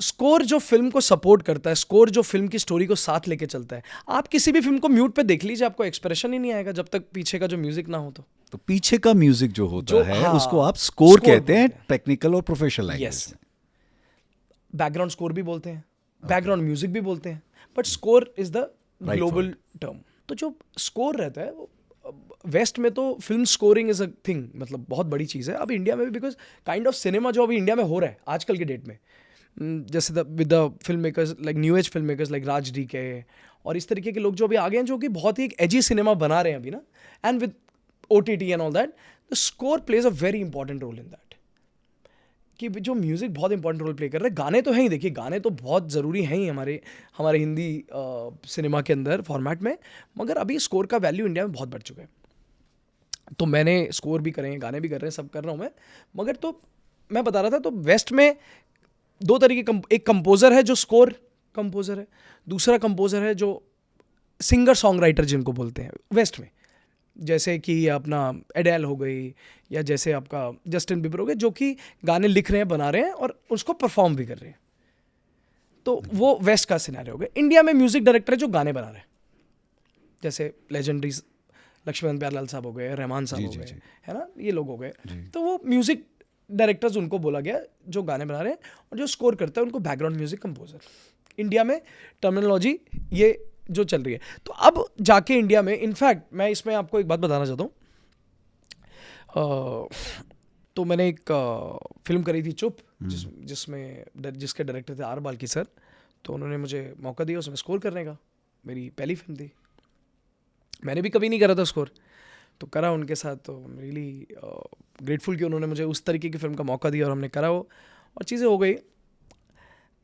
स्कोर जो फिल्म को सपोर्ट करता है, स्कोर जो फिल्म की स्टोरी को साथ लेके चलता है। आप किसी भी फिल्म को म्यूट पे देख लीजिए, आपको एक्सप्रेशन ही नहीं आएगा जब तक पीछे का जो म्यूजिक ना हो। तो पीछे का म्यूजिक जो होता है, हाँ, उसको आप स्कोर कहते हैं, टेक्निकल और प्रोफेशनल लैंग्वेज में। बैकग्राउंड स्कोर भी बोलते हैं, बैकग्राउंड म्यूजिक भी बोलते हैं, but score is the global term. तो जो स्कोर रहता है वो वेस्ट में तो film scoring is a thing, मतलब बहुत बड़ी चीज़ है। अब इंडिया में भी, बिकॉज काइंड ऑफ सिनेमा जो अभी इंडिया में हो रहा है आजकल की डेट में, जैसे with the film makers like new age film makers like Raj D के और इस तरीके के लोग जो अभी आ गए हैं, जो कि बहुत ही एक एजी सिनेमा बना रहे हैं अभी ना, and with OTT and all that, the score plays a very important role in that. कि जो म्यूज़िक बहुत इंपॉर्टेंट रोल प्ले कर रहा है। गाने तो हैं ही, देखिए गाने तो बहुत ज़रूरी हैं ही हमारे हिंदी सिनेमा के अंदर फॉर्मेट में, मगर अभी स्कोर का वैल्यू इंडिया में बहुत बढ़ चुका है। तो मैंने स्कोर भी करे हैं, गाने भी कर रहे हैं, सब कर रहा हूँ मैं। मगर तो मैं बता रहा था, तो वेस्ट में दो तरीके, एक कंपोज़र है जो स्कोर कंपोज़र है, दूसरा कंपोज़र है जो सिंगर सॉन्ग राइटर जिनको बोलते हैं वेस्ट में, जैसे कि अपना एडेल हो गई, या जैसे आपका जस्टिन बीबर हो गए, जो कि गाने लिख रहे हैं, बना रहे हैं और उसको परफॉर्म भी कर रहे हैं। तो वो वेस्ट का सिनेरियो हो गया। इंडिया में म्यूजिक डायरेक्टर है जो गाने बना रहे हैं, जैसे लेजेंडरी लक्ष्मण प्यारलाल साहब हो गए, रहमान साहब हो गए, है ना, ये लोग हो गए। तो वो म्यूजिक डायरेक्टर्स उनको बोला गया जो गाने बना रहे हैं, और जो स्कोर करते हैं उनको बैकग्राउंड म्यूजिक कंपोजर। इंडिया में टर्मिनोलॉजी ये जो चल रही है। तो अब जाके इंडिया में, इनफैक्ट मैं इसमें आपको एक बात बताना चाहता हूँ। तो मैंने एक फिल्म करी थी चुप, जिसके डायरेक्टर थे आर बाल्की सर। तो उन्होंने मुझे मौका दिया उसमें स्कोर करने का। मेरी पहली फिल्म थी, मैंने भी कभी नहीं करा था स्कोर, तो करा उनके साथ। तो रियली ग्रेटफुल कि उन्होंने मुझे उस तरीके की फिल्म का मौका दिया और हमने करा वो, और चीज़ें हो गई।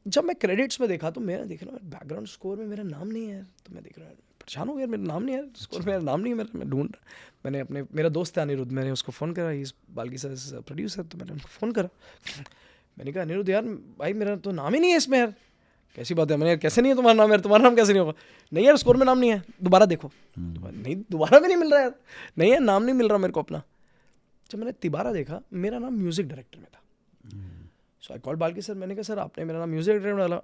जब मैं क्रेडिट्स में देखा तो मेरा देख रहा हूँ बैकग्राउंड स्कोर में मेरा नाम नहीं है। तो मैं देख रहा हूँ परेशान हो गया, मेरा नाम नहीं है स्कोर में, मेरा नाम नहीं है। मैं ढूंढ, मैंने मेरा दोस्त है अनिरुद्ध, मैंने उसको फ़ोन करा, इस बाल्की सर प्रोड्यूसर। तो मैंने उनको फ़ोन करा, मैंने कहा अनिरुद्ध यार भाई मेरा तो नाम ही नहीं है इसमें यार। कैसी बात है? मैंने यार कैसे नहीं है तुम्हारा नाम यार, तुम्हारा नाम कैसे नहीं होगा? नहीं यार स्कोर में नाम नहीं है, दोबारा देखो। नहीं, दोबारा भी नहीं मिल रहा यार, नहीं यार नाम नहीं मिल रहा मेरे को अपना। जब मैंने तिबारा देखा, मेरा नाम म्यूजिक डायरेक्टर में था। सो आई कॉल बाल्की सर, मैंने कहा सर आपने मेरा नाम म्यूजिक डायरेक्टर में डाला,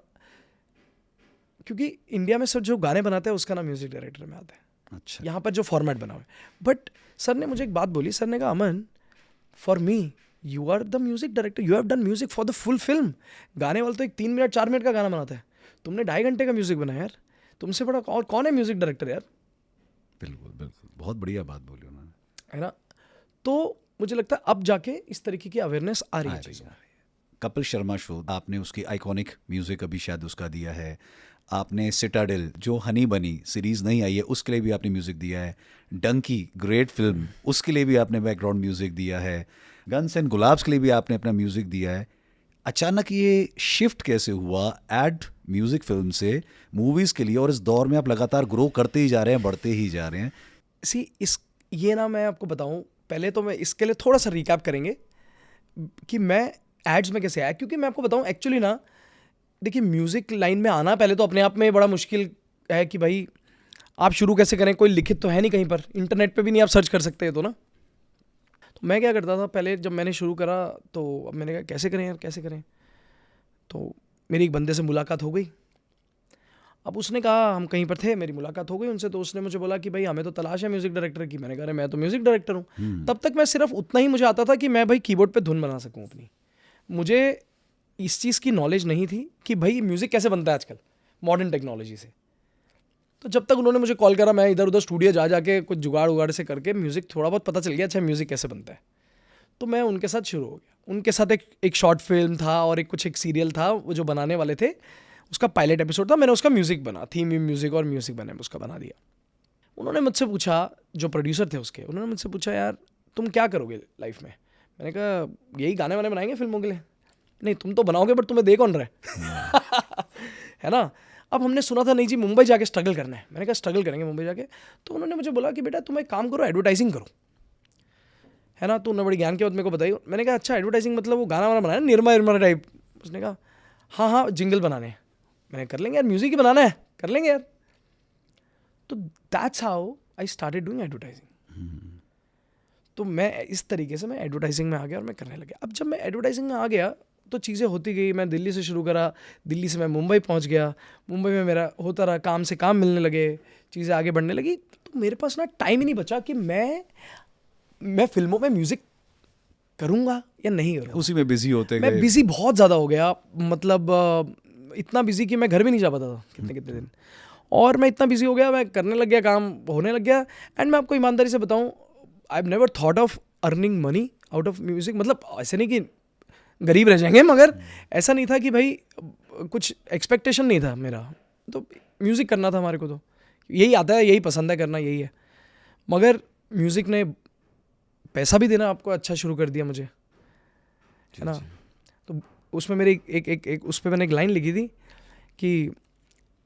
क्योंकि इंडिया में सब जो गाने बनाते हैं उसका नाम म्यूजिक डायरेक्टर में आता है। अच्छा। यहाँ पर जो फॉर्मेट बना हुआ है। बट सर ने मुझे एक बात बोली, सर ने कहा Aman, for me you are the music director, you have done music for the full film. गाने वाले तो एक 3 मिनट 4 मिनट का गाना बनाता है, तुमने 2.5 घंटे का म्यूजिक बनाया यार, तुमसे बड़ा और कौन है म्यूजिक डायरेक्टर यार? बिल्कुल बिल्कुल, बहुत बढ़िया बात बोली उन्होंने, है ना। तो मुझे लगता है अब जाके इस तरीके की अवेयरनेस आ रही है चीज़ों में। कपिल शर्मा शो, आपने उसकी आइकॉनिक म्यूजिक अभी शायद उसका दिया है। आपने सिटाडेल जो हनी बनी सीरीज नहीं आई है उसके लिए भी आपने म्यूजिक दिया है। डंकी ग्रेट फिल्म, उसके लिए भी आपने बैकग्राउंड म्यूजिक दिया है। गन्स एंड गुलाब्स के लिए भी आपने अपना म्यूजिक दिया है। अचानक ये शिफ्ट कैसे हुआ एड म्यूजिक फिल्म से मूवीज के लिए, और इस दौर में आप लगातार ग्रो करते ही जा रहे हैं, बढ़ते ही जा रहे हैं? ये ना मैं आपको बताऊं, पहले तो मैं इसके लिए थोड़ा सा रिकैप करेंगे कि मैं एड्स में कैसे आया। क्योंकि मैं आपको बताऊं एक्चुअली ना, देखिए म्यूज़िक लाइन में आना पहले तो अपने आप में बड़ा मुश्किल है कि भाई आप शुरू कैसे करें, कोई लिखित तो है नहीं कहीं पर, इंटरनेट पे भी नहीं आप सर्च कर सकते तो ना। तो मैं क्या करता था पहले, जब मैंने शुरू करा तो अब मैंने कहा कैसे करें यार, कैसे करें। तो मेरी एक बंदे से मुलाकात हो गई। अब उसने कहा, हम कहीं पर थे, मेरी मुलाकात हो गई उनसे, तो उसने मुझे बोला कि भाई हमें तो तलाश है म्यूज़िक डायरेक्टर की। मैंने कहा मैं तो म्यूज़िक डायरेक्टर हूँ। तब तक मैं सिर्फ उतना ही मुझे आता था कि मैं भाई कीबोर्ड पे धुन बना सकूँ अपनी। मुझे इस चीज़ की नॉलेज नहीं थी कि भाई म्यूज़िक कैसे बनता है आजकल मॉडर्न टेक्नोलॉजी से। तो जब तक उन्होंने मुझे कॉल करा, मैं इधर उधर स्टूडियो जाके कुछ जुगाड़ उगाड़ से करके म्यूज़िक थोड़ा बहुत पता चल गया, अच्छा म्यूज़िक कैसे बनता है। तो मैं उनके साथ शुरू हो गया। उनके साथ एक शॉर्ट फिल्म था और एक सीरियल था, वो जो बनाने वाले थे, उसका पायलट एपिसोड था, मैंने उसका म्यूज़िक बना, थीम म्यूज़िक और म्यूज़िक बने, उसका बना दिया। उन्होंने मुझसे पूछा, जो प्रोड्यूसर थे उसके, उन्होंने मुझसे पूछा यार तुम क्या करोगे लाइफ में? मैंने कहा यही गाने वाने बनाएंगे फिल्मों के लिए। नहीं तुम तो बनाओगे, बट तुम्हें दे कौन रहा है? है ना। अब हमने सुना था नहीं जी मुंबई जाके स्ट्रगल करना है। मैंने कहा स्ट्रगल करेंगे मुंबई जाके। तो उन्होंने मुझे बोला कि बेटा तुम एक काम करो, एडवर्टाइजिंग करो, है ना। तो उन्होंने बड़ी ज्ञान की बात मेरे को बताई। मैंने कहा अच्छा एडवर्टाइजिंग मतलब वो गाना वाना बनाना, निर्मा टाइप? उसने कहा हाँ जिंगल बनाने हैं। मैंने कर लेंगे यार, म्यूजिक ही बनाना है, कर लेंगे यार। तो that's how I started doing advertising. तो मैं इस तरीके से मैं एडवर्टाइजिंग में आ गया और मैं करने लगा। अब जब मैं एडवर्टाइजिंग में आ गया तो चीज़ें होती गई। मैं दिल्ली से शुरू करा, दिल्ली से मैं मुंबई पहुंच गया, मुंबई में मेरा होता रहा, काम से काम मिलने लगे, चीज़ें आगे बढ़ने लगी। तो मेरे पास ना टाइम ही नहीं बचा कि मैं फिल्मों में म्यूज़िक करूँगा या नहीं करूँगा। उसी में बिजी होते मैं गए। बिज़ी बहुत ज़्यादा हो गया, मतलब इतना बिज़ी कि मैं घर भी नहीं जा पाता था कितने दिन। और मैं इतना बिज़ी हो गया, मैं करने लग गया, काम होने लग गया। एंड मैं आपको ईमानदारी से बताऊँ, I have never thought of earning money out of music. मतलब ऐसे नहीं कि गरीब रह जाएंगे, मगर ऐसा नहीं था कि भाई कुछ एक्सपेक्टेशन नहीं था मेरा। तो म्यूज़िक करना था हमारे को, तो यही आता है, यही पसंद है करना, यही है। मगर म्यूज़िक ने पैसा भी देना आपको अच्छा शुरू कर दिया मुझे, है ना। उसमें मेरी एक उस पर मैंने एक लाइन लिखी थी कि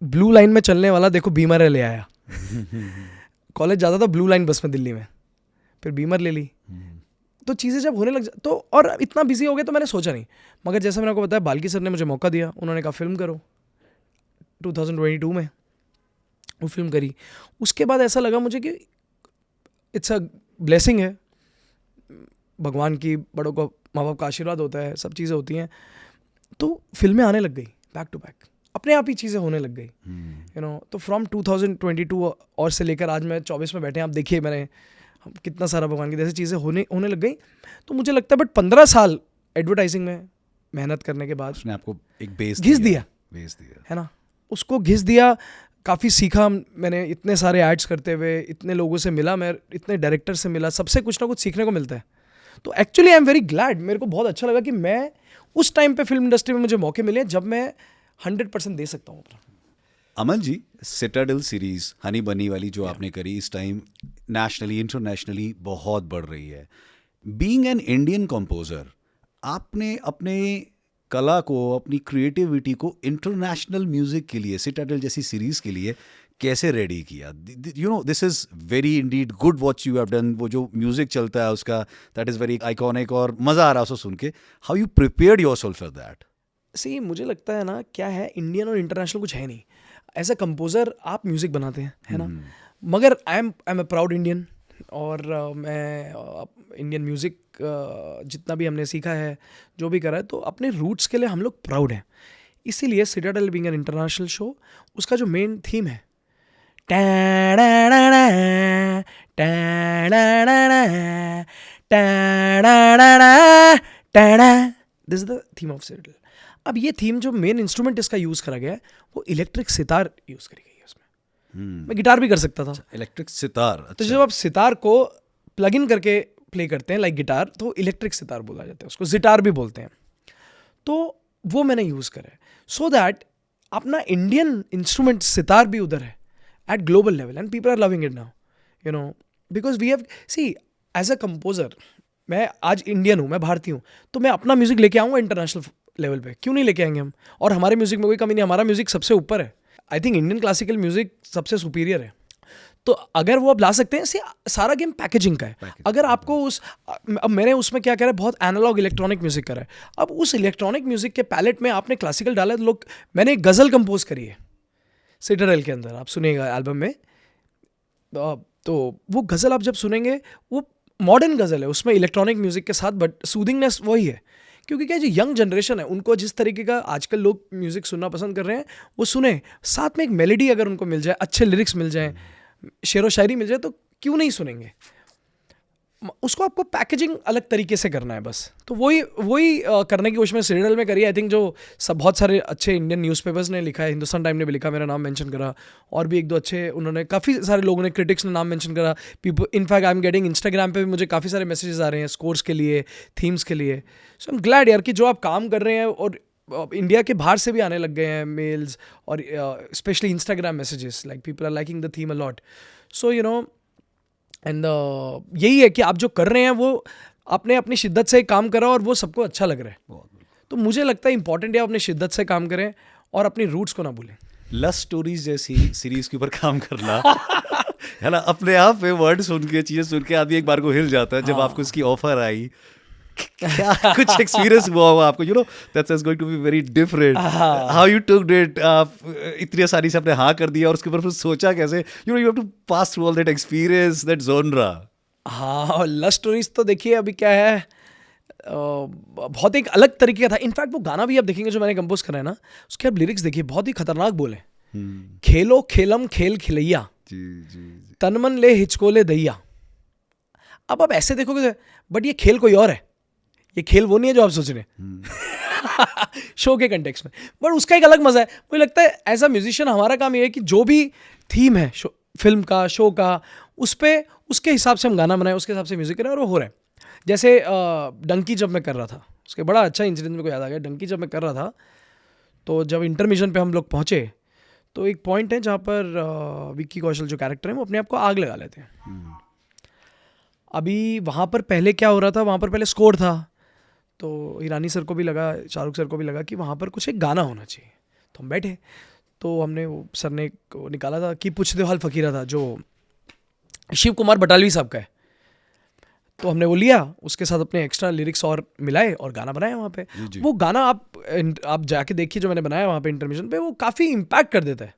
ब्लू लाइन में चलने वाला देखो बीमर ले आया। कॉलेज जाता था ब्लू लाइन बस में दिल्ली में, फिर बीमर ले ली। तो चीज़ें जब होने लग तो और इतना बिजी हो गया तो मैंने सोचा नहीं, मगर जैसा मैंने आपको बताया बाल्की सर ने मुझे मौका दिया, उन्होंने कहा फिल्म करो। 2022 में वो फिल्म करी। उसके बाद ऐसा लगा मुझे कि इट्स अ ब्लेसिंग है, भगवान की, बड़ों को माँ बाप का आशीर्वाद होता है, सब चीज़ें होती हैं। तो फिल्में आने लग गई बैक टू बैक, अपने आप ही चीज़ें होने लग गई, यू नो। तो फ्रॉम 2022 और से लेकर आज मैं 24 में बैठे हैं, आप देखिए मैंने कितना सारा भगवान की जैसी चीज़ें होने लग गई। तो मुझे लगता है बट 15 साल एडवर्टाइजिंग में मेहनत करने के बाद उसने आपको एक बेस घिस दिया है ना, उसको घिस दिया। काफ़ी सीखा मैंने, इतने सारे एड्स करते हुए इतने लोगों से मिला, मैं इतने डायरेक्टर से मिला, सबसे कुछ ना कुछ सीखने को मिलता है। तो actually I am very glad, मेरे को बहुत अच्छा लगा कि मैं उस टाइम पे फिल्म इंडस्ट्री में मुझे मौके मिले जब मैं 100% दे सकता हूँ। अमन जी, सिटाडेल सीरीज हनी बनी वाली जो आपने करी, इस टाइम नेशनली इंटरनेशनली बहुत बढ़ रही है। बीइंग एन इंडियन कंपोजर, आपने अपने कला को, अपनी क्रिएटिविटी को इंटरनेशनल म्यूजिक के लिए, सिटाडेल जैसी सीरीज के लिए कैसे रेडी किया? You know, this is very Indeed good what you have done. वो जो म्यूजिक चलता है उसका, दैट इज वेरी आइकॉनिक और मजा आ रहा है उसको सुन के। How you prepared yourself for that? See, मुझे लगता है ना, क्या है, इंडियन और इंटरनेशनल कुछ है नहीं। एज अ कंपोजर आप म्यूजिक बनाते हैं, है ना, मगर I am a proud Indian. और मैं इंडियन म्यूज़िक जितना भी हमने सीखा है, जो भी करा है, तो अपने रूट्स के लिए हम लोग प्राउड हैं। इसीलिए Citadel being an international show, उसका जो मेन थीम है, this is the theme of Citadel. अब ये थीम, जो मेन इंस्ट्रूमेंट इसका यूज़ करा गया है, वो इलेक्ट्रिक सितार यूज़ करी गई है उसमें। मैं गिटार भी कर सकता था। इलेक्ट्रिक सितार, तो जब आप सितार को प्लग इन करके प्ले करते हैं लाइक गिटार, तो इलेक्ट्रिक सितार बोला जाता है, उसको जिटार भी बोलते हैं। तो वो मैंने यूज़ करा है सो दैट अपना इंडियन इंस्ट्रूमेंट सितार भी उधर है at global level, and people are loving it now, you know, because we have see as a composer, मैं आज इंडियन हूँ, मैं भारतीय हूँ, तो मैं अपना म्यूजिक लेके आऊँगा इंटरनेशनल लेवल पे, क्यों नहीं लेके आएंगे हम? और हमारे म्यूजिक में कोई कमी नहीं, हमारा म्यूजिक सबसे ऊपर है। I think Indian classical music सबसे सुपीरियर है। तो अगर वो आप ला सकते हैं, सारा गेम पैकेजिंग का है। अगर आपको अब मैंने उसमें क्या करा है, बहुत एनालॉग इलेक्ट्रॉनिक म्यूजिक करा है। अब उस इलेक्ट्रॉनिक म्यूजिक के पैलेट में आपने क्लासिकल डाला है, लोग, मैंने एक गज़ल कंपोज करी है सिटाडेल के अंदर, आप सुनिएगा एल्बम में। तो वो गज़ल आप जब सुनेंगे, वो मॉडर्न गज़ल है, उसमें इलेक्ट्रॉनिक म्यूजिक के साथ, बट सूदिंगनेस वही है। क्योंकि क्या, जो यंग जनरेशन है, उनको जिस तरीके का आजकल लोग म्यूजिक सुनना पसंद कर रहे हैं, वो सुने, साथ में एक मेलोडी अगर उनको मिल जाए, अच्छे लिरिक्स मिल जाएं, शेरो शायरी मिल जाए, तो क्यों नहीं सुनेंगे? उसको आपको पैकेजिंग अलग तरीके से करना है बस। तो वही करने की कोशिश में सिटाडेल में करी। आई थिंक जो बहुत सारे अच्छे इंडियन न्यूज़पेपर्स ने लिखा है, हिंदुस्तान टाइम ने भी लिखा, मेरा नाम मेंशन करा, और भी एक दो अच्छे, उन्होंने काफ़ी सारे लोगों ने, क्रिटिक्स ने नाम मेंशन करा। People, in fact I am getting Instagram पे भी मुझे काफ़ी सारे मैसेजेस आ रहे हैं स्कोर्स के लिए, थीम्स के लिए। सो आई एम ग्लैड यार कि जो आप काम कर रहे हैं, और इंडिया के बाहर से भी आने लग गए हैं मेल्स, और specially Instagram messages, like people are liking the theme a lot. So you know, and यही है कि आप जो कर रहे हैं वो आपने अपनी शिद्दत से काम करा, और वो सबको अच्छा लग रहा है। तो मुझे लगता है इंपॉर्टेंट है आप अपनी शिद्दत से काम करें और अपनी रूट्स को ना भूलें। लस्ट स्टोरीज जैसी सीरीज के ऊपर काम करना है ना, अपने आप में वर्ड सुन के, चीजें सुन के आदमी एक बार को हिल जाता है। जब आपको इसकी ऑफर आई, क्या कुछ एक्सपीरियंस हुआ होगा आपको, you know, that's going to be very different. How you took it? आप इतनी आसानी से आपने हाँ कर दिया, और उसके ऊपर फिर सोचा कैसे? You know, you have to pass through all that experience, that genre. हाँ, लव स्टोरीज तो देखिए अभी क्या है, बहुत एक अलग तरीके का था। इनफैक्ट वो गाना भी आप देखेंगे जो मैंने कंपोज करा है ना, उसके आप लिरिक्स देखिए, बहुत ही खतरनाक बोले। खेलो खेलम खेल खिलैया, तन मन ले हिचकोले दैया। अब आप ऐसे देखोगे, बट ये खेल कोई और है, ये खेल वो नहीं है जो आप सोच रहे हैं शो के कंटेक्स्ट में, बट उसका एक अलग मजा है। मुझे लगता है एज अ म्यूजिशियन हमारा काम ये है कि जो भी थीम है फिल्म का, शो का, उस पर उसके हिसाब से हम गाना बनाएं, उसके हिसाब से म्यूजिक करें, और वो हो रहा है। जैसे डंकी जब मैं कर रहा था, उसके बड़ा अच्छा इंसिडेंट मेरे को याद आ गया। डंकी जब मैं कर रहा था, तो जब इंटरमिशन पे हम लोग पहुँचे, तो एक पॉइंट है जहाँ पर विक्की कौशल जो कैरेक्टर है, वो अपने आप को आग लगा लेते हैं। अभी वहाँ पर पहले क्या हो रहा था, वहाँ पर पहले स्कोर था, तो ईरानी सर को भी लगा, शाहरुख सर को भी लगा कि वहाँ पर कुछ एक गाना होना चाहिए। तो हम बैठे, तो हमने वो सर ने एक निकाला था कि पूछ दो हाल फकीरा था, जो शिव कुमार बटालवी साहब का है। तो हमने वो लिया, उसके साथ अपने एक्स्ट्रा लिरिक्स और मिलाए और गाना बनाया वहाँ पे। जी। वो गाना आप जाके देखिए, जो मैंने बनाया वहाँ पे इंटरमिशन पे, वो काफ़ी इम्पैक्ट कर देता है।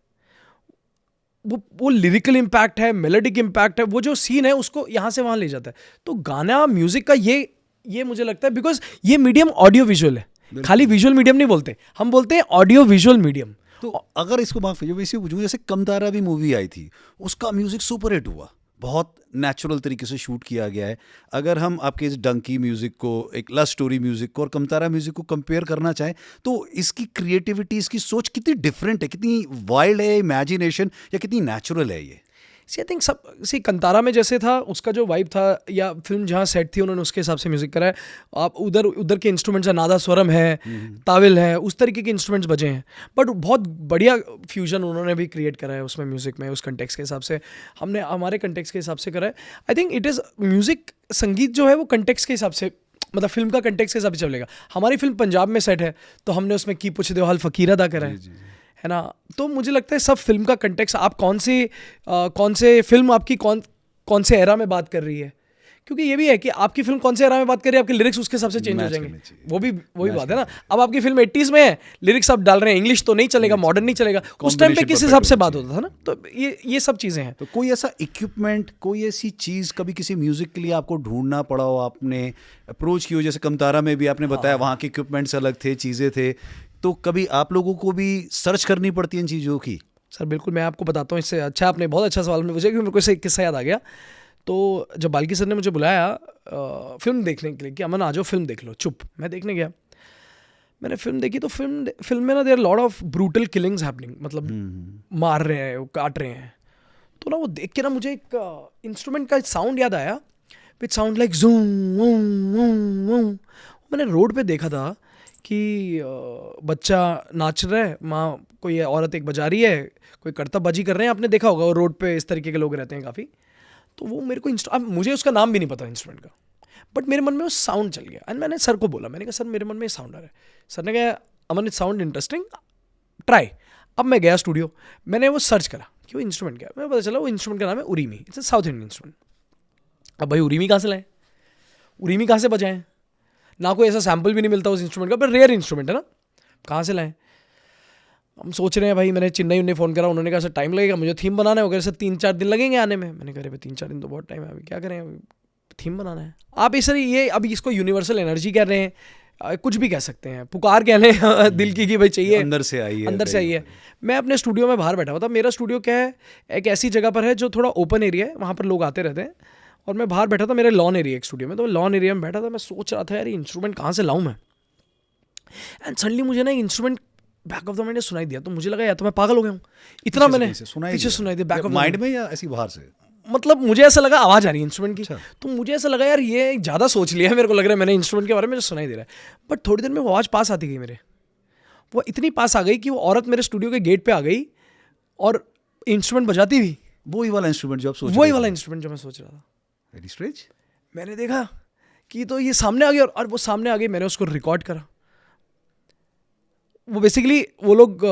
वो लिरिकल इम्पैक्ट है, मेलोडिक इम्पैक्ट है, वो जो सीन है उसको यहाँ से वहाँ ले जाता है। तो गाना म्यूजिक का ये मुझे लगता है, बिकॉज ये मीडियम ऑडियो विजुअल है, खाली विजुअल मीडियम नहीं बोलते, हम बोलते हैं ऑडियो विजुअल मीडियम। तो अगर इसको माफ कीजिए, इसी पूछूं, जैसे कमतारा भी मूवी आई थी, उसका म्यूजिक सुपर हिट हुआ, बहुत नेचुरल तरीके से शूट किया गया है। अगर हम आपके इस डंकी म्यूजिक को, एक लव स्टोरी म्यूजिक को और कमतारा म्यूजिक को कंपेयर करना चाहें, तो इसकी क्रिएटिविटी, इसकी सोच कितनी डिफरेंट है, कितनी वाइल्ड है, इमेजिनेशन, या कितनी नेचुरल है ये? आई थिंक कंतारा में जैसे था उसका जो वाइब था, या फिल्म जहाँ सेट थी उन्होंने उसके हिसाब से म्यूजिक करा है। आप उधर के इंस्ट्रूमेंट्स है, नादा स्वरम है, ताविल है, उस तरीके के इंस्ट्रूमेंट्स बजे हैं, बट बहुत बढ़िया फ्यूजन उन्होंने भी क्रिएट करा है उसमें म्यूजिक में, उस कंटेक्स्ट के हिसाब से। हमने हमारे कंटेक्स्ट के हिसाब से करा है। I think it is music, संगीत जो है वो कंटेक्स्ट के हिसाब से, मतलब फिल्म का कंटेक्स्ट के हिसाब से चलेगा। हमारी फिल्म पंजाब में सेट है, तो हमने उसमें की पूछ दो हाल फकीर अदा करा है ना। तो मुझे लगता है सब फिल्म का कंटेक्स्ट, आप कौन से फिल्म आपकी कौन से एरा में बात कर रही है, क्योंकि ये भी है कि आपकी फिल्म कौन से एरा में बात कर रही है, आपके लिरिक्स उसके हिसाब से चेंज हो जाएंगे। वो भी बात है ना। अब आपकी फिल्म 80s में है, लिरिक्स आप डाल रहे हैं, इंग्लिश तो नहीं चलेगा, मॉडर्न नहीं चलेगा, उस टाइम पे किस हिसाब से बात होता था ना। तो ये सब चीज़ें हैं। तो कोई ऐसा इक्विपमेंट, कोई ऐसी चीज़ कभी किसी म्यूजिक के लिए आपको ढूंढना पड़ा हो, आपने अप्रोच की हो, जैसे कमतारा में भी आपने बताया वहाँ के इक्विपमेंट्स अलग थे, चीज़ें थे, तो कभी आप लोगों को भी सर्च करनी पड़ती है इन चीज़ों की? सर बिल्कुल, मैं आपको बताता हूँ इससे अच्छा, आपने बहुत अच्छा सवाल पूछा, क्योंकि मेरे को इससे एक किस्सा याद आ गया। तो जब बाल्की सर ने मुझे बुलाया फिल्म देखने के लिए कि अमन आ जाओ फिल्म देख लो, चुप, मैं देखने गया। मैंने फिल्म देखी, तो फिल्म में ना there lot of brutal killings happening, मतलब मार रहे हैं, वो काट रहे हैं। तो ना वो देख के ना मुझे एक इंस्ट्रूमेंट का साउंड याद आया, विच साउंड लाइक ज़ूम। मैंने रोड पे देखा था कि बच्चा नाच रहा है, माँ कोई औरत एक बजा रही है, कोई करतबबाजी कर रहे हैं, आपने देखा होगा, वो रोड पे इस तरीके के लोग रहते हैं काफ़ी। तो वो मेरे को अब मुझे उसका नाम भी नहीं पता इंस्ट्रूमेंट का, बट मेरे मन में वो साउंड चल गया। एंड मैंने सर को बोला, मैंने कहा सर मेरे मन में साउंड आ रहा है। सर ने कहा अमन इट साउंड इंटरेस्टिंग, ट्राई। अब मैं गया स्टूडियो, मैंने वो सर्च करा कि वो इंस्ट्रूमेंट क्या है। मैं पता चला वो इंस्ट्रूमेंट का नाम है urumi, it's a South Indian instrument. अब भाई उरीमी कहाँ से लाएं, उरीमी कहाँ से बजाएं, ना कोई ऐसा सैम्पल भी नहीं मिलता उस इंस्ट्रूमेंट का, पर रेयर इंस्ट्रूमेंट है ना, कहाँ से लाएं। हम सोच रहे हैं भाई, मैंने चेन्नई उन्हें फ़ोन करा, उन्होंने कहा सर टाइम लगेगा, मुझे थीम बनाना है वगैरह, सर 3-4 दिन लगेंगे आने में। मैंने कहा भाई 3-4 दिन तो बहुत टाइम है, अभी क्या करें, अभी थीम बनाना है। आप इस ये अभी इसको यूनिवर्सल एनर्जी कह रहे हैं, कुछ भी कह सकते हैं, पुकार कह लें दिल की कि भाई चाहिए, अंदर से आई है। मैं अपने स्टूडियो में बाहर बैठा हुआ था। मेरा स्टूडियो क्या है, एक ऐसी जगह पर है जो थोड़ा ओपन एरिया है, वहाँ पर लोग आते रहते हैं, और मैं बाहर बैठा था, मेरे लॉन एरिया एक स्टूडियो में, तो लॉन एरिया में बैठा था। मैं सोच रहा था यार ये इंस्ट्रूमेंट कहाँ से लाऊं मैं, एंड सडनली मुझे ना instrument back of the mind सुनाई दिया। तो मुझे लगा यार तो मैं पागल हो गया हूँ, इतना मैंने पीछे सुनाई दिया बैक ऑफ माइंड में, या ऐसी बाहर से, मतलब मुझे ऐसा लगा आवाज़ आ रही है इंस्ट्रूमेंट की। तो मुझे ऐसा लगा यार ये ज़्यादा सोच लिया है, मेरे को लग रहा है मैंने इंस्ट्रूमेंट के बारे में, जो सुनाई दे रहा है। बट थोड़ी देर में वो आवाज़ पास आती गई मेरे, वो इतनी पास आ गई कि वो औरत मेरे स्टूडियो के गेट पे आ गई और इंस्ट्रूमेंट बजाती हुई, वही वाला इंस्ट्रूमेंट जो आप सोच, वही वाला इंस्ट्रूमेंट जो मैं सोच रहा था। Very strange. मैंने देखा कि तो ये सामने आ गई, और वो सामने आ गई, मैंने उसको रिकॉर्ड करा। वो बेसिकली वो लोग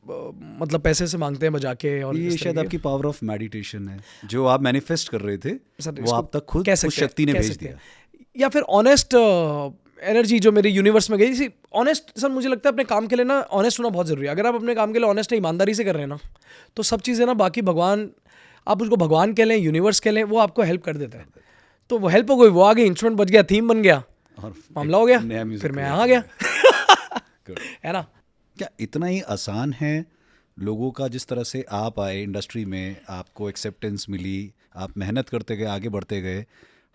मतलब पैसे से मांगते हैं बजा के, और ये शायद आपकी पावर ऑफ मेडिटेशन है, जो आप मैनिफेस्ट कर रहे थे, वो आप तक खुद उस शक्ति ने भेज दिया, या फिर ऑनेस्ट एनर्जी जो मेरे यूनिवर्स में गई। ऑनेस्ट सर, मुझे लगता है अपने काम के लिए ना ऑनेस्ट होना बहुत ज़रूरी है। अगर आप अपने काम के लिए ऑनेस्ट है, ईमानदारी से कर रहे हैं ना, तो सब चीज़ें ना, बाकी भगवान, आप उसको भगवान कह लें, यूनिवर्स कह लें, वो आपको हेल्प कर देता है। तो वो हेल्प हो गई, वो आ गई, इंस्ट्रूमेंट बज गया, थीम बन गया, और मामला हो गया, फिर मैं आ गया है ना। क्या इतना ही आसान है लोगों का, जिस तरह से आप आए इंडस्ट्री में, आपको एक्सेप्टेंस मिली, आप मेहनत करते गए, आगे बढ़ते गए,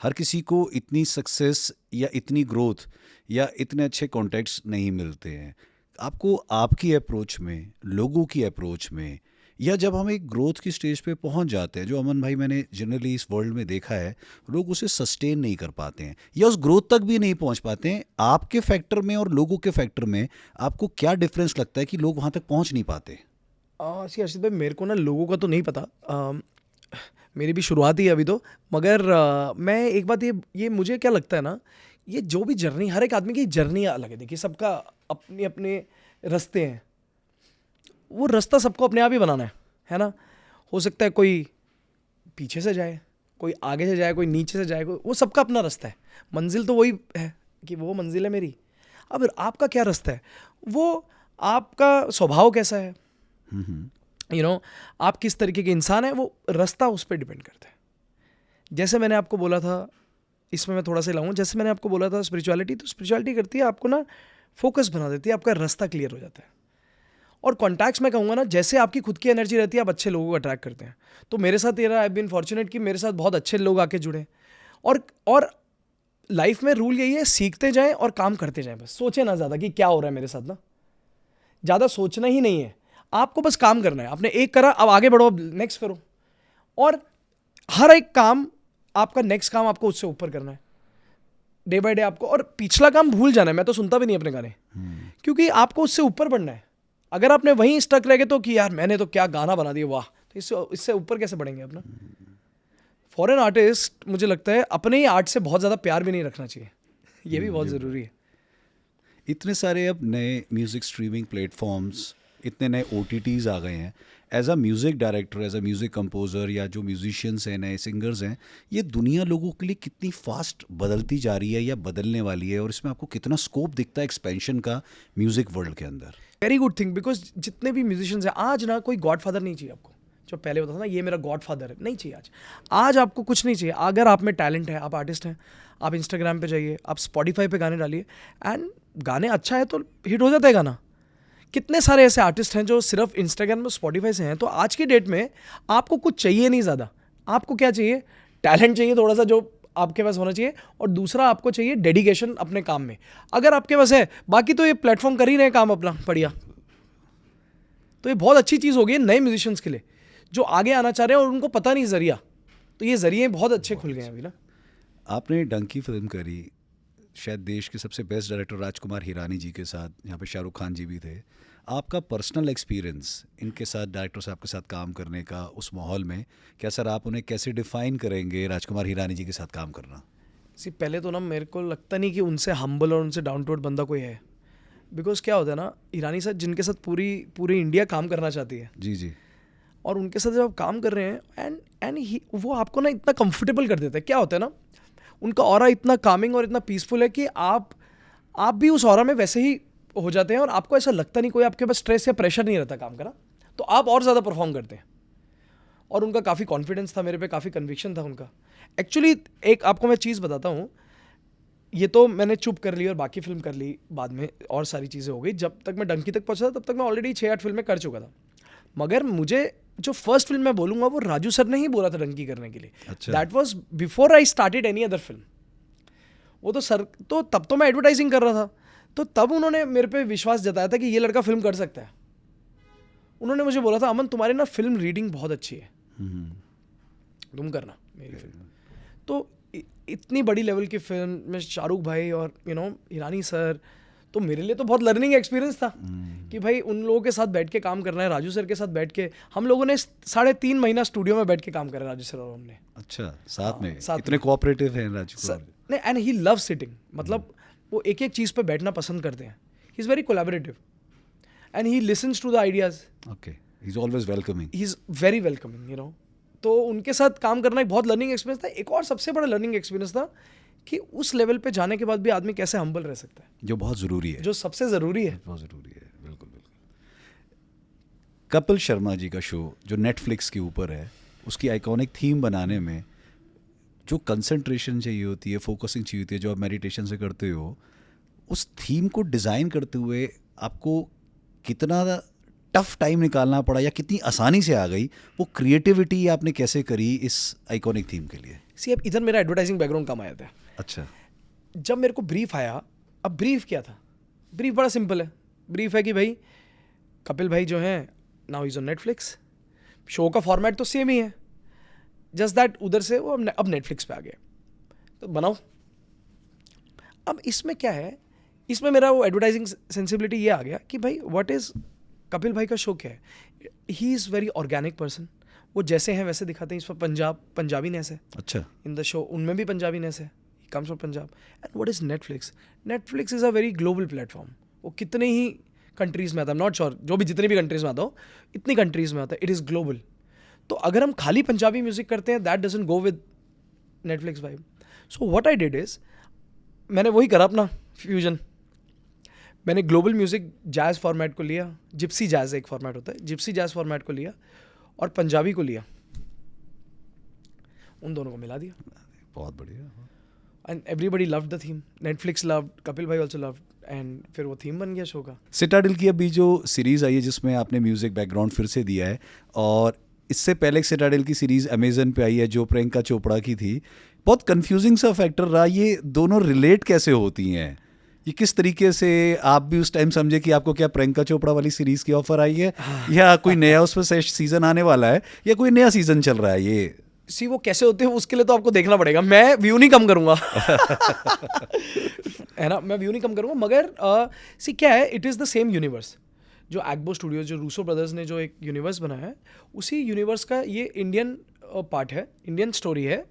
हर किसी को इतनी सक्सेस या इतनी ग्रोथ या इतने अच्छे कॉन्टेक्ट्स नहीं मिलते हैं। आपको आपकी अप्रोच में, लोगों की अप्रोच में, या जब हम एक ग्रोथ की स्टेज पे पहुंच जाते हैं, जो अमन भाई मैंने जनरली इस वर्ल्ड में देखा है, लोग उसे सस्टेन नहीं कर पाते हैं या उस ग्रोथ तक भी नहीं पहुंच पाते हैं। आपके फैक्टर में और लोगों के फैक्टर में आपको क्या डिफरेंस लगता है कि लोग वहां तक पहुंच नहीं पाते? अर्षित भाई, मेरे को ना लोगों का तो नहीं पता, मेरी भी शुरुआत ही है अभी तो, मगर मैं एक बात ये मुझे क्या लगता है ना, ये जो भी जर्नी, हर एक आदमी की जर्नी अलग है। देखिए सबका अपने अपने रास्ते हैं, वो रास्ता सबको अपने आप ही बनाना है ना। हो सकता है कोई पीछे से जाए, कोई आगे से जाए, कोई नीचे से जाए, वो सबका अपना रास्ता है। मंजिल तो वही है कि वो मंजिल है मेरी। अब आपका क्या रास्ता है, वो आपका स्वभाव कैसा है, आप किस तरीके के इंसान है, वो रास्ता उस पर डिपेंड करता है। जैसे मैंने आपको बोला था, इसमें मैं थोड़ा सा लाऊं, जैसे मैंने आपको बोला था स्पिरिचुअलिटी, तो स्पिरिचुअलिटी करती है आपको ना फोकस बना देती है, आपका रास्ता क्लियर हो जाता है। और कॉन्टैक्ट्स मैं कहूँगा ना, जैसे आपकी खुद की एनर्जी रहती है, आप अच्छे लोगों को अट्रैक्ट करते हैं। तो मेरे साथ ये रहा, आई बीन फॉर्चुनेट कि मेरे साथ बहुत अच्छे लोग आके जुड़े। और लाइफ में रूल यही है, सीखते जाएं और काम करते जाएं। बस सोचे ना ज़्यादा कि क्या हो रहा है मेरे साथ, ना ज़्यादा सोचना ही नहीं है, आपको बस काम करना है। आपने एक करा, अब आगे बढ़ो, अब नेक्स्ट करो। और हर एक काम, आपका नेक्स्ट काम आपको उससे ऊपर करना है डे बाय डे आपको। और पिछला काम भूल जाना है। मैं तो सुनता भी नहीं अपने गाने, क्योंकि आपको उससे ऊपर बढ़ना है। अगर आपने वहीं स्टक रह गए तो कि यार मैंने तो क्या गाना बना दिया, वाह, तो इससे ऊपर कैसे बढ़ेंगे अपना। फॉर एन आर्टिस्ट मुझे लगता है अपने ही आर्ट से बहुत ज़्यादा प्यार भी नहीं रखना चाहिए, ये भी बहुत ज़रूरी है। इतने सारे अब नए म्यूज़िक स्ट्रीमिंग प्लेटफॉर्म्स, इतने नए OTTs आ गए हैं। As a music director, as a music composer, या जो म्यूजिशियंस हैं, नए सिंगर्स हैं, ये दुनिया लोगों के लिए कितनी फास्ट बदलती जा रही है या बदलने वाली है, और इसमें आपको कितना स्कोप दिखता है एक्सपेंशन का म्यूज़िक वर्ल्ड के अंदर? वेरी गुड थिंग, बिकॉज जितने भी म्यूजिशियंस हैं आज ना, कोई गॉड फादर नहीं चाहिए आपको। जो पहले होता था ना, ये मेरा गॉड फादर है, नहीं चाहिए आज आपको कुछ नहीं चाहिए। अगर आप में टैलेंट है, आप आर्टिस्ट हैं, आप इंस्टाग्राम पे जाइए, आप स्पॉटिफाई पे गाने डालिए, एंड गाने अच्छा है तो हिट हो जाता है गाना। कितने सारे ऐसे आर्टिस्ट हैं जो सिर्फ इंस्टाग्राम में, स्पॉटिफाई से हैं। तो आज की डेट में आपको कुछ चाहिए नहीं ज़्यादा। आपको क्या चाहिए, टैलेंट चाहिए थोड़ा सा जो आपके पास होना चाहिए, और दूसरा आपको चाहिए डेडिकेशन अपने काम में। अगर आपके पास है, बाकी तो ये प्लेटफॉर्म कर ही रहे हैं काम अपना बढ़िया। तो ये बहुत अच्छी चीज़ हो गई है नए म्यूजिशियंस के लिए, जो आगे आना चाह रहे हैं और उनको पता नहीं जरिया, तो ये जरिए बहुत अच्छे खुल गए हैं अभी ना। आपने डंकी फिल्म करी, शायद देश के सबसे बेस्ट डायरेक्टर राजकुमार हिरानी जी के साथ, यहाँ पे शाहरुख खान जी भी थे। आपका पर्सनल एक्सपीरियंस इनके साथ, डायरेक्टर साहब के साथ काम करने का, उस माहौल में, क्या सर आप उन्हें कैसे डिफाइन करेंगे, राजकुमार हिरानी जी के साथ काम करना? पहले तो ना मेरे को लगता नहीं कि उनसे हम्बल और उनसे डाउन टू अर्थ बंदा कोई है। बिकॉज क्या होता है ना, ईरानी सर जिनके साथ पूरी इंडिया काम करना चाहती है, जी जी, और उनके साथ जब आप काम कर रहे हैं, एंड वो आपको ना इतना कंफर्टेबल कर देता है। क्या होता है ना, उनका ऑरा इतना कामिंग और इतना पीसफुल है कि आप भी उस ऑरा में वैसे ही हो जाते हैं, और आपको ऐसा लगता नहीं, कोई आपके पास स्ट्रेस या प्रेशर नहीं रहता काम करना, तो आप और ज़्यादा परफॉर्म करते हैं। और उनका काफ़ी कॉन्फिडेंस था मेरे पे, काफ़ी कन्विक्शन था उनका। एक्चुअली एक आपको मैं चीज़ बताता हूँ, ये तो मैंने चुप कर ली और बाकी फिल्म कर ली बाद में, और सारी चीज़ें हो गई। जब तक मैं डंकी तक पहुँचा था तब तक मैं ऑलरेडी 6-8 फिल्में कर चुका था। मगर मुझे जो फर्स्ट फिल्म मैं बोलूँगा वो राजू सर ने ही बोला था डंकी करने के लिए। अच्छा। That was before I started any other film. वो तो सर, तो तब तो मैं एडवर्टाइजिंग कर रहा था, तो तब उन्होंने मेरे पे विश्वास जताया था कि ये लड़का फिल्म कर सकता है। उन्होंने मुझे बोला था, अमन तुम्हारी ना फिल्म रीडिंग बहुत अच्छी है, तुम करना मेरी फिल्म। तो इतनी बड़ी लेवल की फिल्म में शाहरुख भाई और ईरानी सर, तो मेरे लिए तो बहुत लर्निंग एक्सपीरियंस था कि भाई उन लोगों के साथ बैठ के काम करना है। राजू सर के साथ बैठ के हम लोगों ने 3.5 महीना स्टूडियो में बैठ के काम करा, राजू सर और हमने। अच्छा, साथ में साथ इतने कोऑपरेटिव हैं राजू सर। नहीं, एंड ही लव सिटिंग, मतलब वो एक एक चीज़ पे बैठना पसंद करते हैं। He is very collaborative and he listens to the ideas. Okay, he is always welcoming. He is very welcoming, तो उनके साथ काम करना एक बहुत लर्निंग एक्सपीरियंस था। एक और सबसे बड़ा लर्निंग एक्सपीरियंस था कि उस लेवल पे जाने के बाद भी आदमी कैसे हम्बल रह सकता है, जो बहुत ज़रूरी है, जो सबसे ज़रूरी है। बहुत ज़रूरी है, बिल्कुल बिल्कुल। कपिल शर्मा जी का शो जो नेटफ्लिक्स के ऊपर है, उसकी आइकॉनिक थीम बनाने में जो कंसंट्रेशन चाहिए होती है, फोकसिंग चाहिए होती है, जो आप मेडिटेशन से करते हो, उस थीम को डिज़ाइन करते हुए आपको कितना टफ टाइम निकालना पड़ा, या कितनी आसानी से आ गई वो क्रिएटिविटी, आपने कैसे करी इस आइकॉनिक थीम के लिए? अब इधर मेरा एडवर्टाइजिंग बैकग्राउंड काम आया था। अच्छा, जब मेरे को ब्रीफ आया, अब ब्रीफ क्या था, ब्रीफ बड़ा सिंपल है। ब्रीफ है कि भाई कपिल भाई जो हैं, now is on Netflix, show का फॉर्मेट तो सेम ही है, जस्ट दैट उधर से वो अब नेटफ्लिक्स पे आ गया, तो बनाओ। अब इसमें क्या है, इसमें मेरा वो एडवर्टाइजिंग सेंसिबिलिटी ये आ गया कि भाई व्हाट इज़ कपिल भाई का शो क्या है। ही इज़ वेरी ऑर्गेनिक पर्सन, वो जैसे हैं वैसे दिखाते हैं. इस पर पंजाबी नेस है अच्छा. इन द शो, उनमें भी पंजाबी नेस है. Comes from Punjab. And what is Netflix? Netflix is a very global platform. वो कितने ही कंट्रीज़ में आता है, नॉट श्योर, जो भी जितनी भी कंट्रीज़ में आता हो, इतनी कंट्रीज़ में आता है. It is global. तो अगर हम खाली पंजाबी म्यूजिक करते हैं, that doesn't go with Netflix vibe. So what I did is, मैंने वही करा अपना फ्यूजन. मैंने ग्लोबल म्यूजिक जैज़ फॉर्मेट को लिया, जिप्सी जैज़ एक फॉर्मेट होता है, जिप्सी जैज़ फॉर्मेट को लिया और पंजाबी को लिया, उन दोनों को मिला दिया. बहुत बढ़िया. And everybody loved the theme. Netflix loved, Kapil भाई आल्सो लव्ड, एंड फिर वो थीम बन गया शो का. सिटाडेल की अभी जो सीरीज़ आई है जिसमें आपने म्यूज़िक बैकग्राउंड फिर से दिया है, और इससे पहले एक सिटाडेल की सीरीज़ अमेजन पे आई है जो प्रियंका चोपड़ा की थी. बहुत कंफ्यूजिंग सा फैक्टर रहा. ये दोनों रिलेट कैसे होती हैं? ये किस तरीके से आप भी उस टाइम समझे कि आपको क्या प्रियंका चोपड़ा वाली सीरीज़ की ऑफर आई है, या कोई नया उस पर सीज़न आने वाला है, या कोई नया सीज़न चल रहा है? ये सी वो कैसे होते हैं उसके लिए तो आपको देखना पड़ेगा. मैं व्यू नहीं कम करूंगा है ना, मैं व्यू नहीं कम करूंगा. मगर सी क्या है, it is the same universe. जो एग्बो स्टूडियो, जो रूसो ब्रदर्स ने जो एक यूनिवर्स बनाया है, उसी यूनिवर्स का ये इंडियन पार्ट है, इंडियन स्टोरी है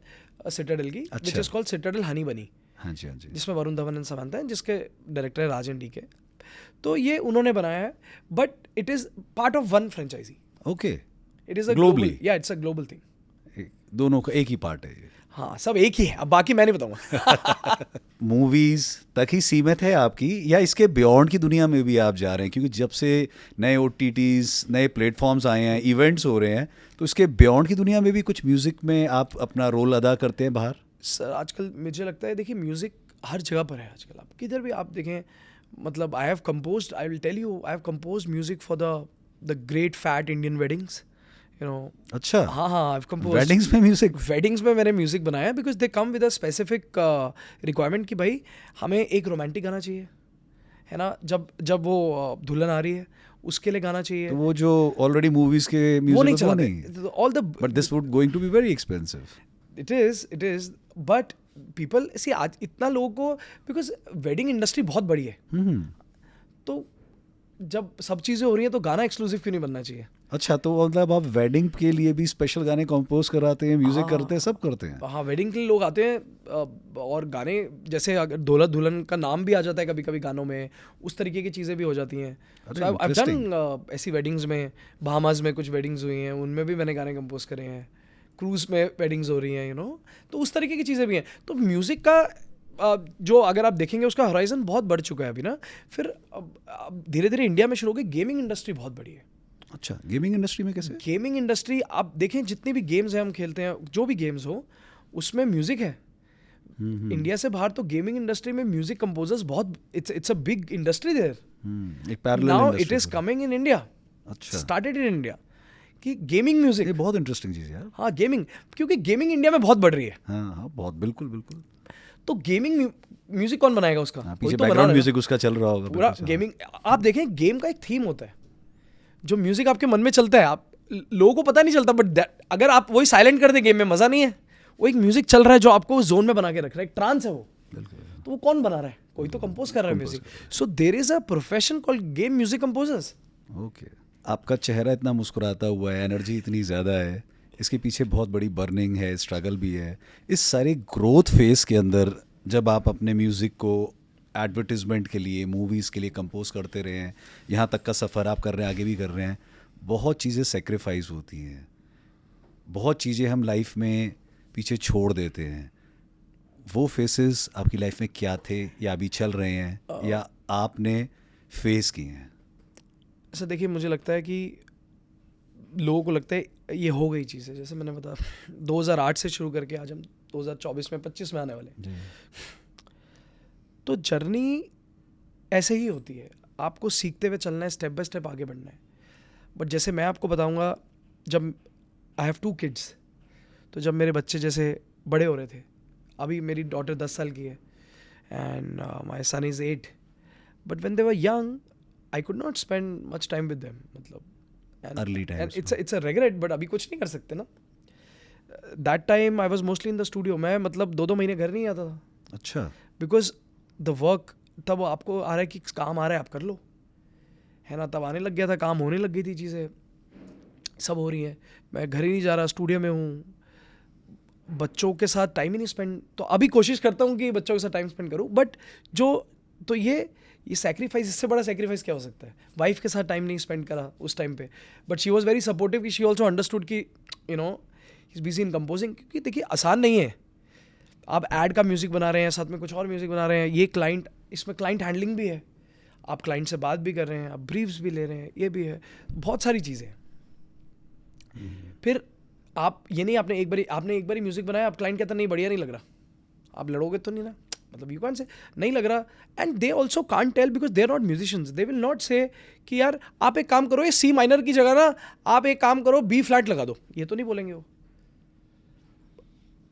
सिटाडेल की, which is called Citadel Honey बनी. हाँ जी, हाँ जी. जिसमें वरुण धवन एंड समांता है, जिसके डायरेक्टर है राजन डी के. तो ये उन्होंने बनाया है, but it is part of one franchise. Okay. It is a Globally? या इट्स अ ग्लोबल थिंग. दोनों का एक ही पार्ट है ये. हाँ, सब एक ही है. अब बाकी मैं नहीं बताऊंगा. मूवीज तक ही सीमित है आपकी, या इसके बियॉन्ड की दुनिया में भी आप जा रहे हैं? क्योंकि जब से नए OTTs, नए प्लेटफॉर्म्स आए हैं, इवेंट्स हो रहे हैं, तो इसके बियॉन्ड की दुनिया में भी कुछ म्यूजिक में आप अपना रोल अदा करते हैं बाहर? सर आजकल मुझे लगता है, देखिए म्यूज़िक हर जगह पर है आजकल. आप किधर भी आप देखें, मतलब I have composed, I will tell you, I have composed music for the great fat Indian weddings, you know. अच्छा. हाँ, आई हैव कंपोज्ड वेडिंग्स में म्यूजिक? वेडिंग्स में मैंने म्यूजिक बनाया, because they come with a specific requirement कि भाई हमें एक रोमांटिक गाना चाहिए, है ना. जब वो दुल्हन आ रही है उसके लिए गाना चाहिए. तो वो जो ऑलरेडी मूवीज के वो नहीं म्यूजिक चलाते. All the but this would going to be very expensive. It is but people see आज इतना लोगों को, बिकॉज वेडिंग इंडस्ट्री बहुत बड़ी है, तो जब सब चीज़ें हो रही हैं तो गाना एक्सक्लूसिव क्यों नहीं बनना चाहिए. अच्छा, तो मतलब आप वेडिंग के लिए भी स्पेशल गाने कंपोज कराते हैं, म्यूजिक करते हैं, सब करते हैं? हाँ, वेडिंग के लिए लोग आते हैं, और गाने जैसे अगर दूल्हा दुल्हन का नाम भी आ जाता है कभी कभी गानों में, उस तरीके की चीज़ें भी हो जाती हैं. सो आई डन ऐसी वेडिंग्स में, बहामास में कुछ वेडिंग्स हुई हैं, उनमें भी मैंने गाने कंपोज करे हैं. क्रूज में वेडिंग्स हो रही हैं, यू नो. तो उस तरीके की चीज़ें भी हैं. तो म्यूज़िक का जो अगर आप देखेंगे उसका हॉराइजन बहुत बढ़ चुका है अभी ना. फिर अब धीरे धीरे इंडिया में शुरू हो गई. गेमिंग इंडस्ट्री बहुत बड़ी है. अच्छा, गेमिंग इंडस्ट्री में कैसे? गेमिंग इंडस्ट्री आप देखें, जितनी भी गेम्स हैं हम खेलते हैं, जो भी गेम्स हो उसमें म्यूजिक है. इंडिया से बाहर तो गेमिंग इंडस्ट्री में म्यूजिक कंपोजर्स बहुत, it's a big industry there. एक parallel now industry. It is coming in India. अच्छा. स्टार्टेड इन इंडिया कि गेमिंग म्यूजिक. ये बहुत इंटरेस्टिंग चीज़ है यार. हाँ, गेमिंग, क्योंकि गेमिंग इंडिया में बहुत बढ़ रही है. हाँ हाँ, बहुत, बिल्कुल बिल्कुल. तो गेमिंग म्यूजिक कौन बनाएगा उसका? हाँ, कोई पीछे तो बना बैकग्राउंड रहा है. म्यूजिक उसका चल रहा होगा पूरा बिल्कुल. गेमिंग, आप देखें गेम का एक थीम होता है, जो म्यूजिक आपके मन में चलता है, आप लोगों को पता नहीं चलता, बट अगर आप वही साइलेंट कर दे गेम में मजा नहीं है. वो एक म्यूजिक चल रहा है जो आपको जोन में बना के रख रहा है, एक ट्रांस है वो. बिल्कुल. तो वो कौन बना रहा है? कोई तो कंपोज कर रहा है music. So there is a profession called game music composers. Okay. आपका चेहरा इतना मुस्कुराता हुआ है, एनर्जी इतनी ज़्यादा है, इसके पीछे बहुत बड़ी बर्निंग है, स्ट्रगल भी है. इस सारे ग्रोथ फेज के अंदर जब आप अपने म्यूज़िक को एडवर्टिजमेंट के लिए, मूवीज़ के लिए कंपोज करते रहे हैं, यहाँ तक का सफ़र आप कर रहे हैं, आगे भी कर रहे हैं, बहुत चीज़ें सेक्रीफाइस होती हैं, बहुत चीज़ें हम लाइफ में पीछे छोड़ देते हैं. वो फेसेस आपकी लाइफ में क्या थे, या अभी चल रहे हैं, या आपने फेस किए हैं? ऐसा देखिए, मुझे लगता है कि लोगों को लगता है ये हो गई चीज़ है. जैसे मैंने बताया 2008 से शुरू करके आज हम 2024 में 25 में आने वाले. तो जर्नी ऐसे ही होती है, आपको सीखते हुए चलना है, स्टेप बाय स्टेप आगे बढ़ना है. बट जैसे मैं आपको बताऊंगा, जब आई हैव 2 किड्स, तो जब मेरे बच्चे जैसे बड़े हो रहे थे, अभी मेरी डॉटर 10 साल की है and my son is 8, but when they were young I could not spend much time with them. मतलब early times. It's a regret, but अभी कुछ नहीं कर सकते ना. That time I was mostly in the studio. मैं मतलब 2-2 महीने घर नहीं आता था. अच्छा. बिकॉज द वर्क, तब आपको आ रहा है कि काम आ रहा है, आप कर लो, है ना. तब आने लग गया था, काम होने लग गई थी चीज़ें. सब हो रही हैं, मैं घर ही नहीं जा रहा, स्टूडियो में हूँ, बच्चों के साथ टाइम ही नहीं स्पेंड। तो अभी कोशिश करता हूँ कि बच्चों के साथ टाइम स्पेंड करूँ, बट जो तो ये सैक्रिफाइस, इससे बड़ा सैक्रिफाइस क्या हो सकता है? वाइफ के साथ टाइम नहीं स्पेंड करा उस टाइम पे, but she was very supportive कि शी ऑल्सो अंडरस्टूड कि you know is busy in composing. क्योंकि देखिए आसान नहीं है, आप ऐड का म्यूज़िक बना रहे हैं, साथ में कुछ और म्यूज़िक बना रहे हैं, ये क्लाइंट, इसमें क्लाइंट हैंडलिंग भी है, आप क्लाइंट से बात भी कर रहे हैं, आप ब्रीफ्स भी ले रहे हैं, ये भी है, बहुत सारी चीज़ें हैं। फिर आप ये नहीं, आपने एक बारी म्यूज़िक बनाया, आप क्लाइंट कहता नहीं बढ़िया नहीं लग रहा, आप लड़ोगे तो नहीं ना, मतलब यू कैन से नहीं लग रहा, and they also can't tell because they are not musicians, they will not say कि यार आप एक काम करो, ये सी माइनर की जगह ना आप एक काम करो बी फ्लैट लगा दो, ये तो नहीं बोलेंगे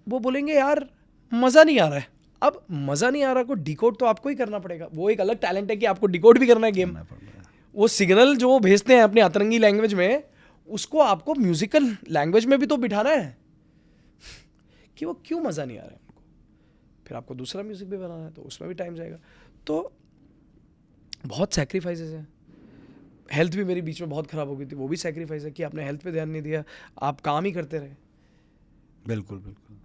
वो बोलेंगे यार मज़ा नहीं आ रहा है। अब मज़ा नहीं आ रहा को डिकोड तो आपको ही करना पड़ेगा, वो एक अलग टैलेंट है कि आपको डिकोड भी करना है गेम, वो सिग्नल जो वो भेजते हैं अपने अतरंगी लैंग्वेज में, उसको आपको म्यूजिकल लैंग्वेज में भी तो बिठाना है कि वो क्यों मज़ा नहीं आ रहा है उनको, फिर आपको दूसरा म्यूज़िक भी बनाना है तो उसमें भी टाइम जाएगा। तो बहुत सैक्रिफाइसेस हैं। हेल्थ भी मेरी बीच में बहुत ख़राब हो गई थी, वो भी सैक्रिफाइस है कि आपने हेल्थ पे ध्यान नहीं दिया, आप काम ही करते रहे। बिल्कुल बिल्कुल।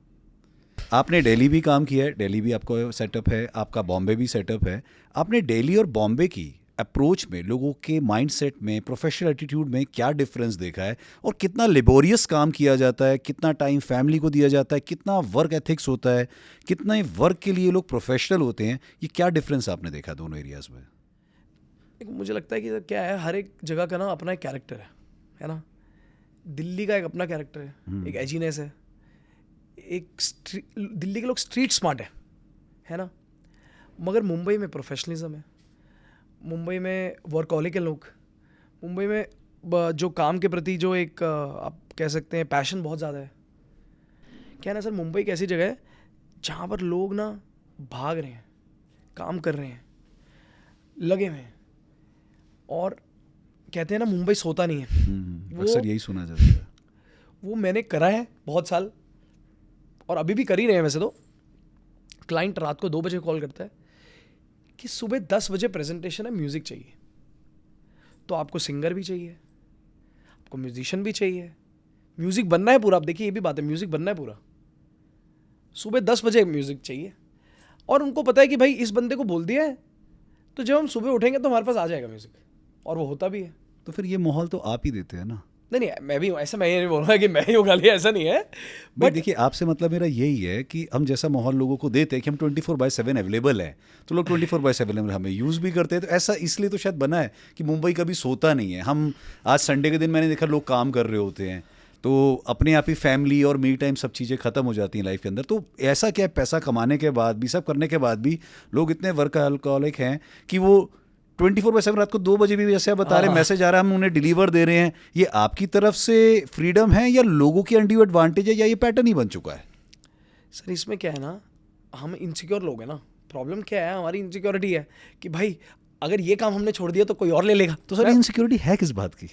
आपने दिल्ली भी काम किया है, दिल्ली भी आपका सेटअप है, आपका बॉम्बे भी सेटअप है। आपने दिल्ली और बॉम्बे की अप्रोच में, लोगों के माइंडसेट में, प्रोफेशनल एटीट्यूड में क्या डिफरेंस देखा है, और कितना लेबोरियस काम किया जाता है, कितना टाइम फैमिली को दिया जाता है, कितना वर्क एथिक्स होता है, कितना वर्क के लिए लोग प्रोफेशनल होते हैं, ये क्या डिफरेंस आपने देखा दोनों एरियाज में? मुझे लगता है कि क्या है, हर एक जगह का ना अपना एक कैरेक्टर है ना। दिल्ली का एक अपना कैरेक्टर है, एक एजीनेस है, दिल्ली के लोग स्ट्रीट स्मार्ट है ना, मगर मुंबई में प्रोफेशनलिज्म है, मुंबई में वर्कहॉलिक है लोग, मुंबई में जो काम के प्रति जो एक आप कह सकते हैं पैशन बहुत ज़्यादा है। क्या है ना सर, मुंबई एक ऐसी जगह है जहाँ पर लोग ना भाग रहे हैं, काम कर रहे हैं, लगे हुए हैं, और कहते हैं ना मुंबई सोता नहीं है। अक्सर यही सुना जाता है। वो मैंने करा है बहुत साल, और अभी भी कर ही रहे हैं। वैसे तो क्लाइंट रात को 2 बजे कॉल करता है कि सुबह 10 बजे प्रेजेंटेशन है, म्यूज़िक चाहिए, तो आपको सिंगर भी चाहिए, आपको म्यूजिशियन भी चाहिए, म्यूज़िक बनना है पूरा। आप देखिए ये भी बात है, म्यूज़िक बनना है पूरा, सुबह 10 बजे म्यूज़िक चाहिए, और उनको पता है कि भाई इस बंदे को बोल दिया है तो जब हम सुबह उठेंगे तो हमारे पास आ जाएगा म्यूज़िक, और वो होता भी है। तो फिर ये माहौल तो आप ही देते हैं ना? नहीं, मैं भी ऐसा, मैं ये नहीं बोल रहा कि मैं ही उगा लिया, ऐसा नहीं है। बट देखिए, आपसे मतलब मेरा यही है कि हम जैसा माहौल लोगों को देते हैं कि हम 24/7 अवेलेबल हैं, तो लोग 24/7 हमें यूज़ भी करते हैं। तो ऐसा इसलिए तो शायद बना है कि मुंबई कभी सोता नहीं है। हम आज संडे के दिन मैंने देखा लोग काम कर रहे होते हैं, तो अपने आप ही फैमिली और मी टाइम सब चीज़ें ख़त्म हो जाती हैं लाइफ के अंदर। तो ऐसा क्या है, पैसा कमाने के बाद भी, सब करने के बाद भी लोग इतने वर्कहॉलिक हैं कि वो 24/7 रात को 2 बजे भी, जैसे आप बता रहे हैं, मैसेज आ रहा है, हम उन्हें डिलीवर दे रहे हैं। ये आपकी तरफ से फ्रीडम है या लोगों की अनड्यू एडवांटेज है, या ये पैटर्न ही बन चुका है? सर इसमें क्या है ना, हम इनसिक्योर लोग हैं ना। प्रॉब्लम क्या है, हमारी इनसिक्योरिटी है कि भाई अगर ये काम हमने छोड़ दिया तो कोई और ले लेगा। तो सर इनसिक्योरिटी है किस बात की?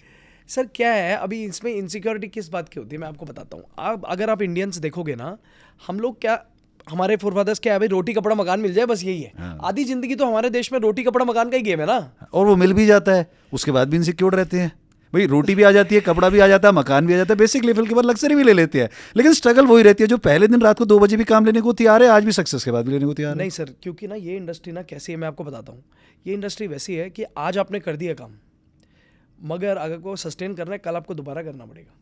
सर क्या है, अभी इसमें इनसिक्योरिटी किस बात की होती है मैं आपको बताता हूँ। आप अगर आप इंडियंस देखोगे ना, हम लोग क्या, हमारे फोरफादर्स क्या है भाई, रोटी कपड़ा मकान मिल जाए बस यही है। हाँ। आधी जिंदगी तो हमारे देश में रोटी कपड़ा मकान का ही गेम है ना। और वो मिल भी जाता है, उसके बाद भी इनसिक्योर रहते हैं। भाई रोटी भी आ जाती है, कपड़ा भी आ जाता है, मकान भी आ जाता है, बेसिक लेवल के बाद लग्जरी भी ले लेते हैं, लेकिन स्ट्रगल वही रहती है जो पहले दिन रात को 2 बजे भी काम लेने को तैयार है, आज भी सक्सेस के बाद भी लेने को तैयार है। नहीं सर, क्योंकि ना ये इंडस्ट्री ना कैसी है मैं आपको बताता हूँ। ये इंडस्ट्री वैसी है कि आज आपने कर दिया काम, मगर अगर को सस्टेन करना है कल आपको दोबारा करना पड़ेगा।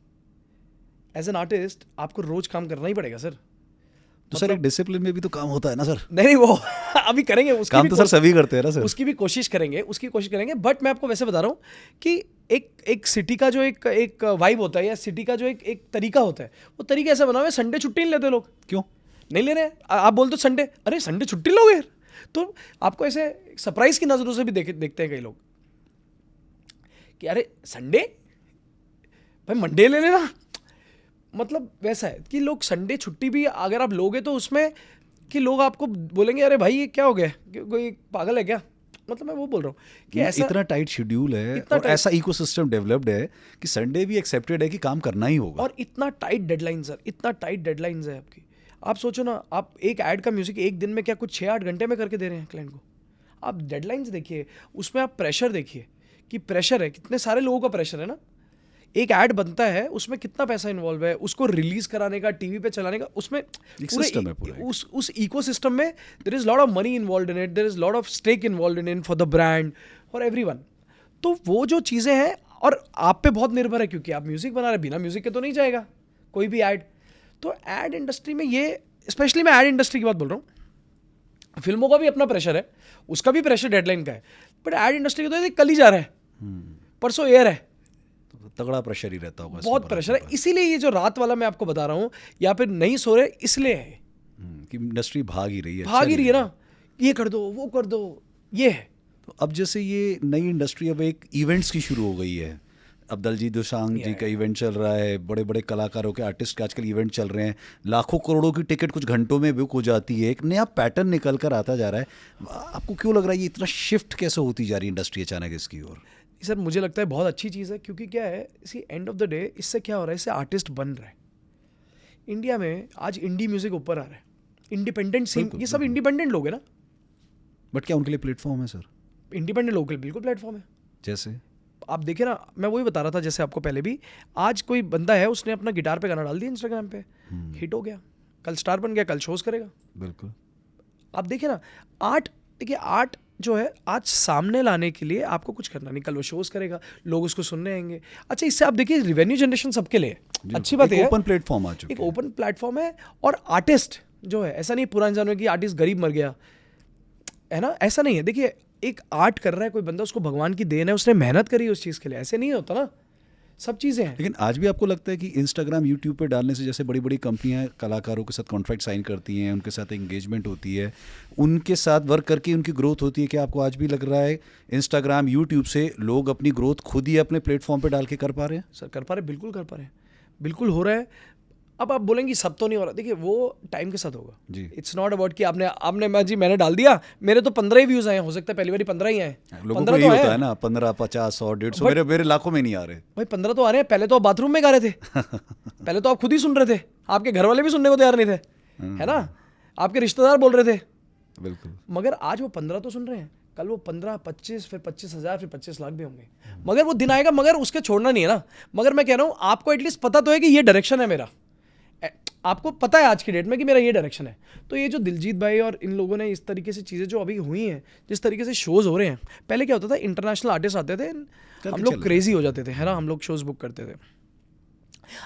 एज एन आर्टिस्ट आपको रोज काम करना ही पड़ेगा सर। तो सर एक डिसिप्लिन में भी तो काम होता है ना सर? नहीं वो अभी करेंगे उसकी काम भी तो सर सभी करते हैं ना सर। उसकी भी कोशिश करेंगे। बट मैं आपको वैसे बता रहा हूँ कि एक सिटी का जो एक वाइब होता है, या सिटी का जो एक तरीका होता है, वो तरीका ऐसा बना हुआ है, संडे छुट्टी नहीं लेते लोग। क्यों नहीं ले रहे? आप बोल दो संडे, अरे संडे छुट्टी लोगे यार, तो आपको ऐसे सरप्राइज की नजरों से भी देखते हैं कई लोग कि अरे संडे, भाई मंडे ले लेना। मतलब वैसा है कि लोग संडे छुट्टी भी अगर आप लोगे तो उसमें कि लोग आपको बोलेंगे अरे भाई ये क्या हो गया, कोई पागल है क्या। मतलब मैं वो बोल रहा हूँ कि ऐसा इतना टाइट शेड्यूल है और ऐसा इकोसिस्टम डेवलप्ड है कि संडे भी एक्सेप्टेड है कि काम करना ही होगा। और इतना टाइट डेडलाइन सर, इतना टाइट डेडलाइंस है आपकी। आप सोचो ना, आप एक ऐड का म्यूजिक एक दिन में क्या कुछ 6-8 घंटे में करके दे रहे हैं क्लाइंट को। आप डेडलाइंस देखिए, उसमें आप प्रेशर देखिए कि प्रेशर है, कितने सारे लोगों का प्रेशर है ना। एक ऐड बनता है, उसमें कितना पैसा इन्वॉल्व है, उसको रिलीज कराने का, टीवी पे चलाने का, उसमें सिस्टम है पूरा। उस इकोसिस्टम में there is lot of money involve in it, there is lot of stake involve in for the brand, for everyone. तो वो जो चीज़ें हैं, और आप पे बहुत निर्भर है, क्योंकि आप म्यूजिक बना रहे हैं, बिना म्यूजिक के तो नहीं जाएगा कोई भी ऐड। तो ऐड इंडस्ट्री में ये, स्पेशली मैं ऐड इंडस्ट्री की बात बोल रहा हूँ, फिल्मों का भी अपना प्रेशर है, उसका भी प्रेशर डेडलाइन का है, बट ऐड इंडस्ट्री का तो ये कल ही जा रहा है, परसों एयर है, तो तगड़ा प्रेशर ही रहता होगा, बहुत प्रेशर है। इसीलिए ये जो रात वाला मैं आपको बता रहा हूँ, या फिर नहीं सो रहे, इसलिए है कि इंडस्ट्री भाग ही रही है, भाग ही रही है ना, ये कर दो, वो कर दो, ये है। तो अब जैसे ये नई इंडस्ट्री अब एक इवेंट्स की शुरू हो गई है, अब दलजीत दोसांझ जी का इवेंट चल रहा है, बड़े बड़े कलाकारों के, आर्टिस्ट के आजकल इवेंट चल रहे हैं, लाखों करोड़ों की टिकट कुछ घंटों में बुक हो जाती है, एक नया पैटर्न निकल कर आता जा रहा है। आपको क्यों लग रहा है ये इतना शिफ्ट कैसे होती जा रही है इंडस्ट्री अचानक इसकी ओर? सर मुझे लगता है बहुत अच्छी चीज़ है, क्योंकि क्या है, इसी एंड ऑफ द डे इससे क्या हो रहा है, इससे आर्टिस्ट बन रहे हैं। इंडिया में आज इंडी म्यूजिक ऊपर आ रहा है, इंडिपेंडेंट सीन, ये सब इंडिपेंडेंट लोग हैं ना, बट क्या उनके लिए प्लेटफॉर्म है सर? इंडिपेंडेंट लोग के लिए बिल्कुल प्लेटफॉर्म है। जैसे आप देखें ना, मैं वही बता रहा था जैसे आपको पहले भी, आज कोई बंदा है, उसने अपना गिटार पे गाना डाल दिया इंस्टाग्राम पे, हिट हो गया, कल स्टार बन गया, कल शोज करेगा। बिल्कुल। आप देखिए ना, आर्ट, देखिए आर्ट जो है आज सामने लाने के लिए आपको कुछ करना नहीं, कल वो शोज करेगा, लोग उसको सुनने आएंगे। अच्छा, इससे आप देखिए रिवेन्यू जनरेशन सबके लिए अच्छी बात है, ओपन प्लेटफॉर्म आ चुका एक ओपन प्लेटफॉर्म है। और आर्टिस्ट जो है, ऐसा नहीं पुराने जमाने में कि आर्टिस्ट गरीब मर गया है ना, ऐसा नहीं है। देखिए एक आर्ट कर रहा है कोई बंदा, उसको भगवान की देन है, उसने मेहनत करी उस चीज़ के लिए, ऐसे नहीं होता ना, सब चीज़ें हैं। लेकिन आज भी आपको लगता है कि इंस्टाग्राम, यूट्यूब पे डालने से, जैसे बड़ी बड़ी कंपनियां कलाकारों के साथ कॉन्ट्रैक्ट साइन करती हैं, उनके साथ एंगेजमेंट होती है, उनके साथ वर्क करके उनकी ग्रोथ होती है, क्या आपको आज भी लग रहा है इंस्टाग्राम, यूट्यूब से लोग अपनी ग्रोथ खुद ही अपने प्लेटफॉर्म पे डाल के कर पा रहे हैं? सर कर पा रहे, बिल्कुल कर पा रहे हैं, बिल्कुल हो रहा है। अब आप बोलेंगे सब तो नहीं हो रहा, देखिए वो टाइम के साथ होगा जी। इट्स नॉट अबाउट कि मैंने डाल दिया, मेरे तो 15 ही व्यूज आए, हो सकता है पहली बारी 15 ही आए, लोगों को 15 यही तो होता आए है ना, 15, 50, 100, 150, मेरे लाखों में नहीं आ रहे भाई, 15 तो आ रहे हैं। पहले तो आप बाथरूम में गा रहे थे पहले तो आप खुद ही सुन रहे थे, आपके घर वाले भी सुनने को तैयार नहीं थे, है ना, आपके रिश्तेदार बोल रहे थे, बिल्कुल। मगर आज वो 15 तो सुन रहे हैं, कल वो 15, 25, फिर 25,000, फिर 25 लाख भी होंगे, मगर वो दिन आएगा, मगर उसके छोड़ना नहीं है ना। मगर मैं कह रहा हूँ आपको एटलीस्ट पता तो है कि ये डायरेक्शन है मेरा, आपको पता है आज की डेट में कि मेरा ये डायरेक्शन है। तो ये जो दिलजीत भाई और इन लोगों ने इस तरीके से चीज़ें जो अभी हुई हैं, जिस तरीके से शोज हो रहे हैं, पहले क्या होता था, इंटरनेशनल आर्टिस्ट आते थे, हम लोग क्रेजी हो जाते थे, है ना, हम लोग शोज बुक करते थे।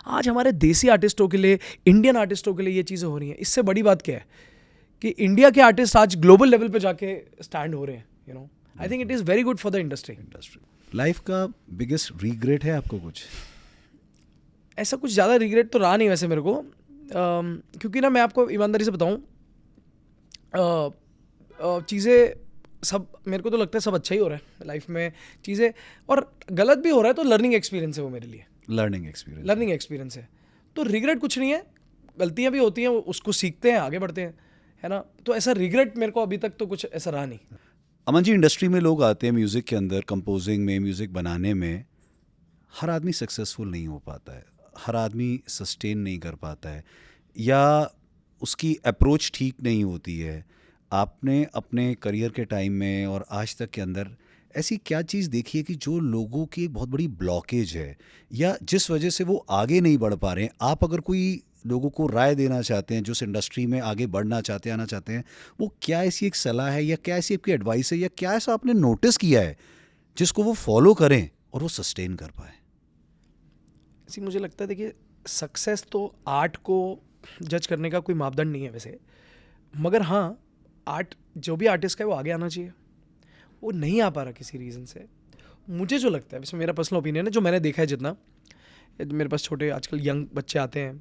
आज हमारे देसी आर्टिस्टों के लिए, इंडियन आर्टिस्टों के लिए ये चीज़ें हो रही हैं। इससे बड़ी बात क्या है कि इंडिया के आर्टिस्ट आज ग्लोबल लेवल पे जाके स्टैंड हो रहे हैं, you know, I think it is very good for the industry. Life का बिगेस्ट रिग्रेट है आपको कुछ? ऐसा कुछ ज़्यादा रिग्रेट तो रहा नहीं वैसे मेरे को, क्योंकि ना मैं आपको ईमानदारी से बताऊं, चीज़ें सब, मेरे को तो लगता है सब अच्छा ही हो रहा है लाइफ में, चीज़ें, और गलत भी हो रहा है तो लर्निंग एक्सपीरियंस है वो मेरे लिए, लर्निंग एक्सपीरियंस है। तो रिग्रेट कुछ नहीं है, गलतियां भी होती हैं, उसको सीखते हैं, आगे बढ़ते हैं, है ना। तो ऐसा रिग्रेट मेरे को अभी तक तो कुछ ऐसा रहा नहीं। अमन जी, इंडस्ट्री में लोग आते हैं म्यूज़िक के अंदर, कंपोजिंग में, म्यूज़िक बनाने में, हर आदमी सक्सेसफुल नहीं हो पाता है, हर आदमी सस्टेन नहीं कर पाता है, या उसकी अप्रोच ठीक नहीं होती है। आपने अपने करियर के टाइम में और आज तक के अंदर ऐसी क्या चीज़ देखी है कि जो लोगों की एक बहुत बड़ी ब्लॉकेज है, या जिस वजह से वो आगे नहीं बढ़ पा रहे हैं? आप अगर कोई लोगों को राय देना चाहते हैं जो इस इंडस्ट्री में आगे बढ़ना चाहते हैं, आना चाहते हैं, वो क्या ऐसी एक सलाह है, या क्या ऐसी आपकी एडवाइस है, या क्या ऐसा आपने नोटिस किया है जिसको वो फॉलो करें और वो सस्टेन कर पाए? ऐसी मुझे लगता है, देखिए सक्सेस तो आर्ट को जज करने का कोई मापदंड नहीं है वैसे, मगर हाँ, आर्ट जो भी आर्टिस्ट का है वो आगे आना चाहिए, वो नहीं आ पा रहा किसी रीज़न से। मुझे जो लगता है, वैसे मेरा पर्सनल ओपिनियन है, जो मैंने देखा है जितना, मेरे पास छोटे आजकल यंग बच्चे आते हैं,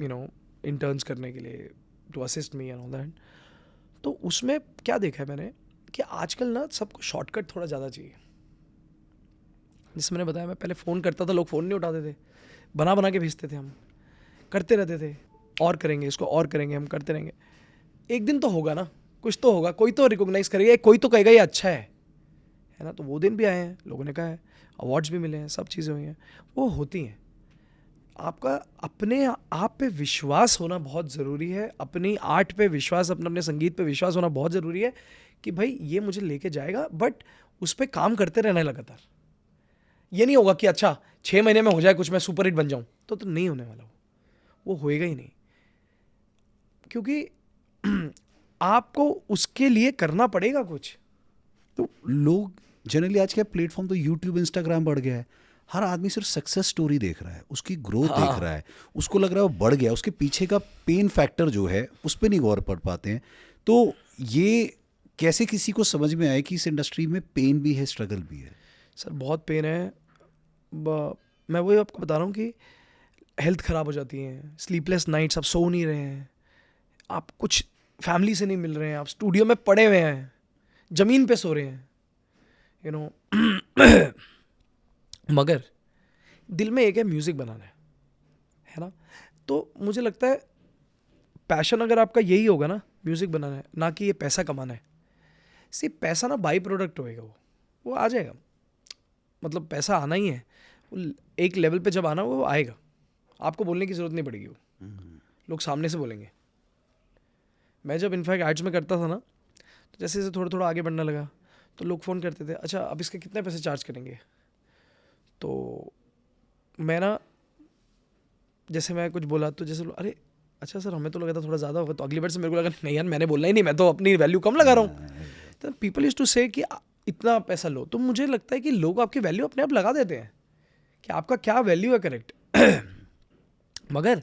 यू नो, इंटर्न्स करने के लिए, to assist me and all that, तो उसमें क्या देखा है मैंने कि आजकल ना सबको शॉर्टकट थोड़ा ज़्यादा चाहिए। जैसे मैंने बताया, मैं पहले फ़ोन करता था, लोग फ़ोन नहीं उठाते थे, बना के भेजते थे, हम करते रहते थे, और करेंगे इसको, और करेंगे, हम करते रहेंगे, एक दिन तो होगा ना, कुछ तो होगा, कोई तो रिकॉग्नाइज करेगा, कोई तो कहेगा ये अच्छा है ना। तो वो दिन भी आए हैं, लोगों ने कहा है, अवार्ड्स भी मिले हैं, सब चीज़ें हुई हैं, वो होती हैं। आपका अपने आप पे विश्वास होना बहुत ज़रूरी है, अपनी आर्ट पे विश्वास, अपने संगीत पे विश्वास होना बहुत ज़रूरी है कि भाई ये मुझे लेके जाएगा, बट उस पर काम करते रहना है लगातार। ये नहीं होगा कि अच्छा 6 महीने में हो जाए कुछ, मैं सुपर हिट बन जाऊँ, तो नहीं होने वाला वो होएगा ही नहीं, क्योंकि आपको उसके लिए करना पड़ेगा कुछ। तो लोग जनरली आज का प्लेटफॉर्म तो यूट्यूब इंस्टाग्राम बढ़ गया है, हर आदमी सिर्फ सक्सेस स्टोरी देख रहा है, उसकी ग्रोथ देख रहा है, उसको लग रहा है वो बढ़ गया, उसके पीछे का पेन फैक्टर जो है उस पर नहीं गौर कर पाते हैं। तो ये कैसे किसी को समझ में आए कि इस इंडस्ट्री में पेन भी है, स्ट्रगल भी है? सर बहुत पेन है। मैं वही आपको बता रहा हूँ कि हेल्थ ख़राब हो जाती है, स्लीपलेस नाइट्स, आप सो नहीं रहे हैं, आप कुछ फैमिली से नहीं मिल रहे हैं, आप स्टूडियो में पड़े हुए हैं, ज़मीन पे सो रहे हैं, यू नो मगर दिल में एक है, म्यूज़िक बनाना है ना। तो मुझे लगता है पैशन अगर आपका यही होगा ना, म्यूज़िक बनाना है, ना कि ये पैसा कमाना है। सिर्फ पैसा ना बाई प्रोडक्ट होएगा, वो आ जाएगा, मतलब पैसा आना ही है, वो एक लेवल पे जब आना वो आएगा, आपको बोलने की ज़रूरत नहीं पड़ेगी, वो लोग सामने से बोलेंगे। मैं जब इनफैक्ट एड्स में करता था ना, तो जैसे जैसे थोड़ा थोड़ा आगे बढ़ने लगा तो लोग फ़ोन करते थे, अच्छा अब इसके कितने पैसे चार्ज करेंगे। तो मैं ना, जैसे मैं कुछ बोला तो जैसे अरे अच्छा सर, हमें तो लगा था थोड़ा ज़्यादा होगा, तो अगली बार से मेरे को लगा नहीं यार मैंने बोलना ही नहीं, मैं तो अपनी वैल्यू कम लगा रहा हूँ। तो पीपल यूज टू से कि इतना पैसा लो, तो मुझे लगता है कि लोग आपकी वैल्यू अपने आप लगा देते हैं कि आपका क्या वैल्यू है, करेक्ट मगर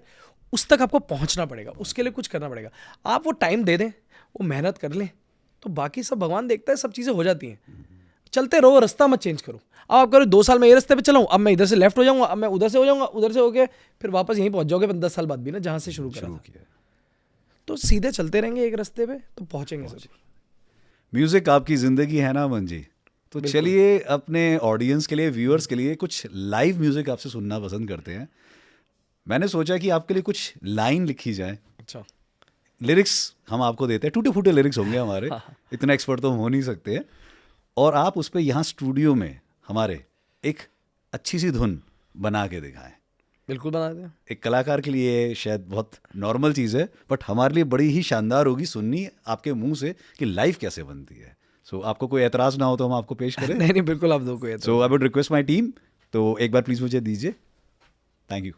उस तक आपको पहुंचना पड़ेगा, उसके लिए कुछ करना पड़ेगा। आप वो टाइम दे दें, वो मेहनत कर लें, तो बाकी सब भगवान देखता है, सब चीज़ें हो जाती हैं। चलते रहो, रास्ता मत चेंज करो। अब आप करो 2 साल में ये रास्ते पे चलाऊँ, अब मैं इधर से लेफ्ट हो जाऊँगा, अब मैं उधर से हो जाऊँगा, उधर से होके फिर वापस यहीं पहुँच जाओगे 10 साल बाद भी ना, जहाँ से शुरू करा था। तो सीधे चलते रहेंगे एक रास्ते पे तो पहुँचेंगे सब। म्यूजिक आपकी जिंदगी है ना अमन जी, तो चलिए अपने ऑडियंस के लिए, व्यूअर्स के लिए कुछ लाइव म्यूजिक आपसे सुनना पसंद करते हैं। मैंने सोचा कि आपके लिए कुछ लाइन लिखी जाए। अच्छा, लिरिक्स हम आपको देते हैं, टूटे फूटे लिरिक्स होंगे हमारे, इतना एक्सपर्ट तो हम हो नहीं सकते हैं, और आप उस पर यहाँ स्टूडियो में हमारे एक अच्छी सी धुन बना के दिखाएं। बिल्कुल बना दें। एक कलाकार के लिए शायद बहुत नॉर्मल चीज़ है, बट हमारे लिए बड़ी ही शानदार होगी सुननी आपके मुंह से कि लाइव कैसे बनती है। सो आपको कोई एतराज़ ना हो तो हम आपको पेश करें? नहीं नहीं, बिल्कुल आप दो कोई। So I would request my team, तो एक बार प्लीज़ मुझे दीजिए। Thank you.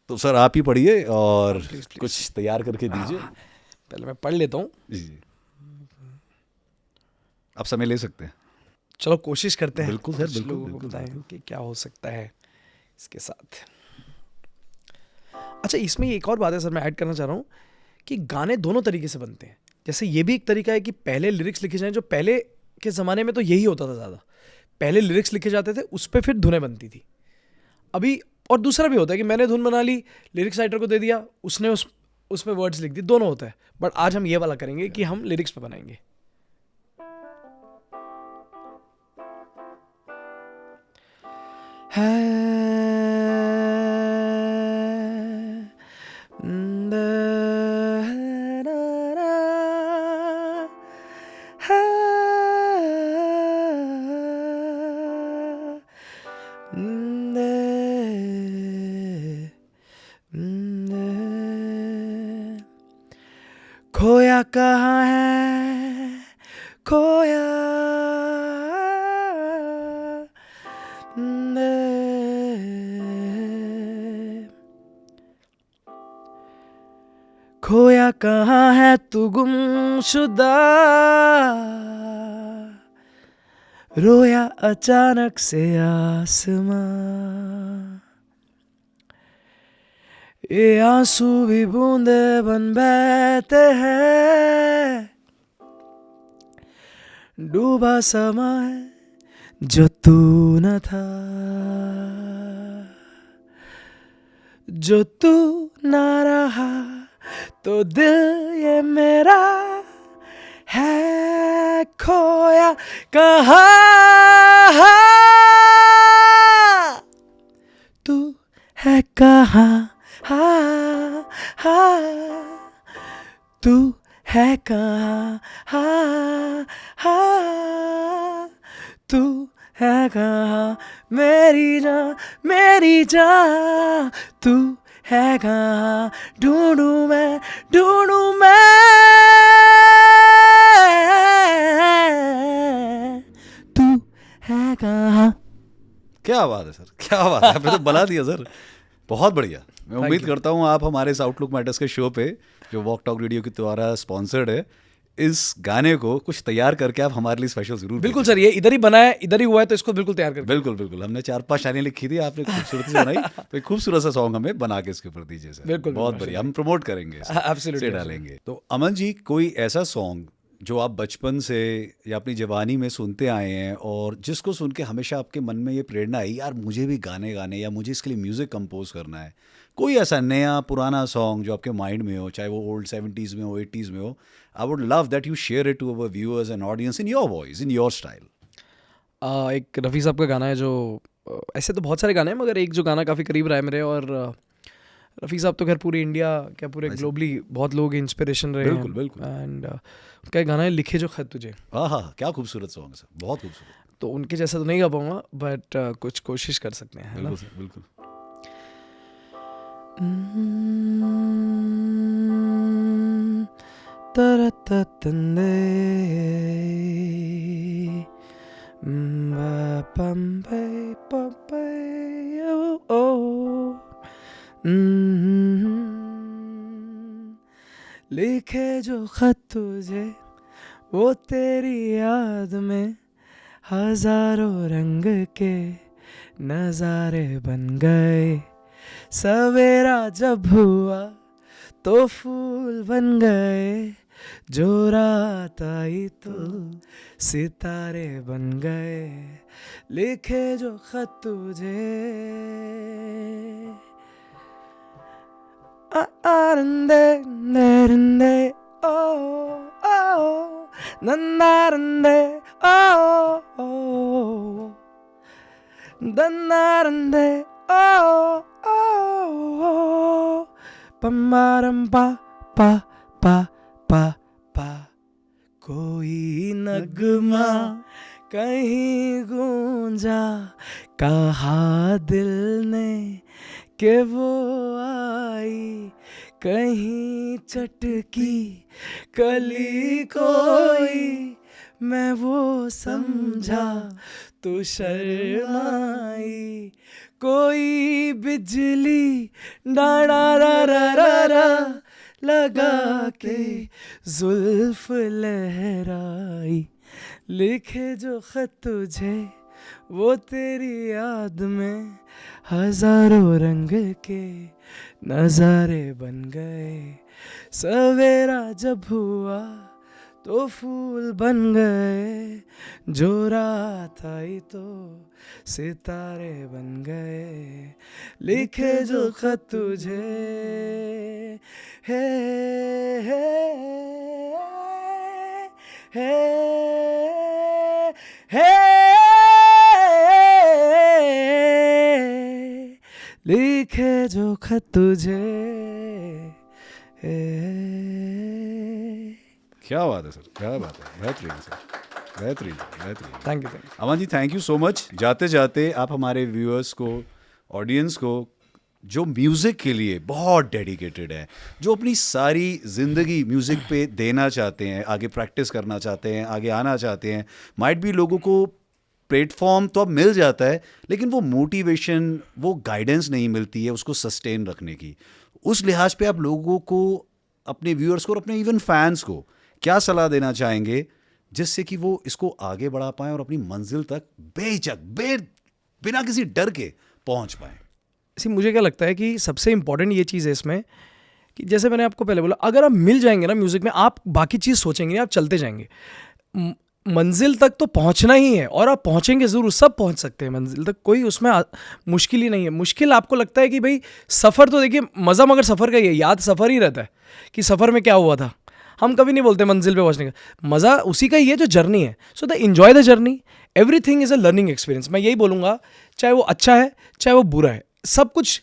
तो सर आप ही पढ़िए और please. कुछ तैयार करके दीजिए। पहले मैं पढ़ लेता हूँ। जी, आप समय ले सकते हैं। चलो कोशिश करते हैं। बिल्कुल सर, कुछ बिल्कुल, लोगों को बिल्कुल, बताएं कि क्या हो सकता है इसके साथ। अच्छा, इसमें एक और बात है सर, मैं ऐड करना चाह रहा हूँ कि गाने दोनों तरीके से बनते हैं। जैसे ये भी एक तरीका है कि पहले लिरिक्स लिखे जाएं, जो पहले के ज़माने में तो यही होता था ज़्यादा, पहले लिरिक्स लिखे जाते थे, उस पर फिर धुनें बनती थी। अभी और दूसरा भी होता है कि मैंने धुन बना ली, लिरिक्स राइटर को दे दिया, उसने उसमें वर्ड्स लिख दी, दोनों होता है। बट आज हम ये वाला करेंगे कि हम लिरिक्स पे बनाएंगे। खोया कहाँ है खोया, खोया कहाँ है तू गुमशुदा, रोया अचानक से आसमां, ये आंसू भी बूंदे बन बहते हैं, डूबा समा है जो तू न था, जो तू ना रहा तो दिल ये मेरा है खोया कहाँ, तू है कहाँ, हाँ हाँ, तू है कहाँ, हाँ हाँ, तू है कहाँ, मेरी जान तू है कहाँ, ढूंढूं मैं तू है कहाँ। क्या बात है सर, क्या बात है, आपने तो बना दिया सर, बहुत बढ़िया। मैं उम्मीद करता हूँ आप हमारे इस आउटलुक मैटर्स के शो पे, जो वॉक टॉक रेडियो के द्वारा स्पॉन्सर्ड है, इस गाने को कुछ तैयार करके आप हमारे लिए स्पेशल जरूर बिल्कुल सर, ये इधर ही बना है, इधर ही हुआ है, तो इसको बिल्कुल तैयार करके। बिल्कुल बिल्कुल, हमने 4-5 शायरें लिखी थी, आपने खूबसूरती से बनाई, तो एक खूबसूरत सा सॉन्ग हमें बना के इसके ऊपर दीजिए सर। बिल्कुल, बहुत बढ़िया, हम प्रमोट करेंगे इसे, Absolutely, डालेंगे। तो अमन जी, कोई ऐसा सॉन्ग जो आप बचपन से या अपनी जवानी में सुनते आए हैं और जिसको सुन के हमेशा आपके मन में ये प्रेरणा आई, यार मुझे भी गाने गाने या मुझे इसके लिए म्यूजिक कंपोज करना है, कोई ऐसा नया पुराना सॉन्ग जो आपके माइंड में हो, चाहे वो ओल्ड 70s में हो, 80s में हो, I would love that you share it to our viewers and audience in your voice, in your style. एक रफ़ी साहब का गाना है जो ऐसे तो बहुत सारे गाने हैं, मगर एक जो गाना काफ़ी करीब रहा है मेरे, और रफ़ी साहब तो खैर पूरे इंडिया क्या पूरे ग्लोबली बहुत लोग इंस्पिरेशन रहे बिल्कुल, बिल्कुल। एंड उनका एक गाना है लिखे जो खत तुझे। हाँ, क्या खूबसूरत सॉन्ग है सर, बहुत खूबसूरत। तो उनके जैसा तो नहीं गा पाऊंगा, बट कुछ कोशिश कर सकते हैं, है ना? बिल्कुल सर, बिल्कुल। तरततंदे बम्बे पपे ओ लिखे जो खत तुझे वो तेरी याद में हजारों रंग के नजारे बन गए, सवेरा जब हुआ तो फूल बन गए, जो रात आई तो सितारे बन गए, लिखे जो खत तुझे आरंदे नेरंदे ओ ओ नन्नारंदे ओ ओ दन्नारंदे ओ ओ पम्मारम पा पा पा पा पा, कोई नगमा कहीं गूंजा, कहा दिल ने कि वो आई, कहीं चटकी कली कोई, मैं वो समझा तो शर्माई, कोई बिजली डाड़ा रा रा रा रा लगा के जुल्फ लहराई, लिखे जो खत तुझे वो तेरी याद में हजारों रंग के नजारे बन गए, सवेरा जब हुआ तो फूल बन गए, जो रात आई तो सितारे बन गए, लिखे जो खत तुझे हे हे हे हे लिखे जो खत तुझे। क्या बात है सर, क्या बात है, बेहतरीन सर, बेहतरीन बेहतरीन। Thank you. Aman ji, thank you so much. जाते जाते आप हमारे व्यूअर्स को, ऑडियंस को, जो म्यूज़िक के लिए बहुत डेडिकेटेड है, जो अपनी सारी ज़िंदगी म्यूज़िक पे देना चाहते हैं, आगे प्रैक्टिस करना चाहते हैं, आगे आना चाहते हैं, माइट भी लोगों को प्लेटफॉर्म तो अब मिल जाता है, लेकिन वो मोटिवेशन, वो गाइडेंस नहीं मिलती है उसको सस्टेन रखने की। उस लिहाज पे आप लोगों को, अपने व्यूअर्स को और अपने इवन फैंस को क्या सलाह देना चाहेंगे जिससे कि वो इसको आगे बढ़ा पाएं और अपनी मंजिल तक बेझिझक, बिना किसी डर के पहुंच पाएं? इसी मुझे क्या लगता है कि सबसे इम्पॉर्टेंट ये चीज़ है इसमें कि जैसे मैंने आपको पहले बोला, अगर आप मिल जाएंगे ना म्यूज़िक में, आप बाकी चीज़ सोचेंगे नहीं, आप चलते जाएंगे। मंजिल तक तो पहुंचना ही है, और आप पहुंचेंगे ज़रूर, सब पहुंच सकते हैं मंजिल तक, कोई उसमें मुश्किल ही नहीं है। मुश्किल आपको लगता है कि भाई सफ़र तो देखिए, मज़ा मगर सफ़र का ही है, याद सफ़र ही रहता है कि सफ़र में क्या हुआ था। हम कभी नहीं बोलते मंजिल पे पहुंचने का, मज़ा उसी का ही है जो जर्नी है। So the enjoy the journey, everything is a learning experience. मैं यही बोलूँगा, चाहे वो अच्छा है चाहे वो बुरा है, सब कुछ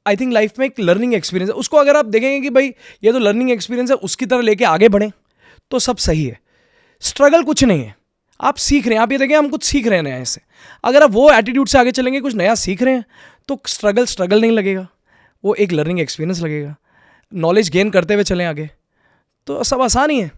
आई थिंक लाइफ में एक लर्निंग एक्सपीरियंस है। उसको अगर आप देखेंगे कि भाई ये तो लर्निंग एक्सपीरियंस है, उसकी तरह लेके आगे बढ़ें तो सब सही है। स्ट्रगल कुछ नहीं है, आप सीख रहे हैं, आप ये देखें हम कुछ सीख रहे हैं नया इससे। अगर आप वो एटीट्यूड से आगे चलेंगे, कुछ नया सीख रहे हैं, तो स्ट्रगल नहीं लगेगा, वो एक लर्निंग एक्सपीरियंस लगेगा। नॉलेज गेन करते हुए चलें आगे, तो सब आसान ही है।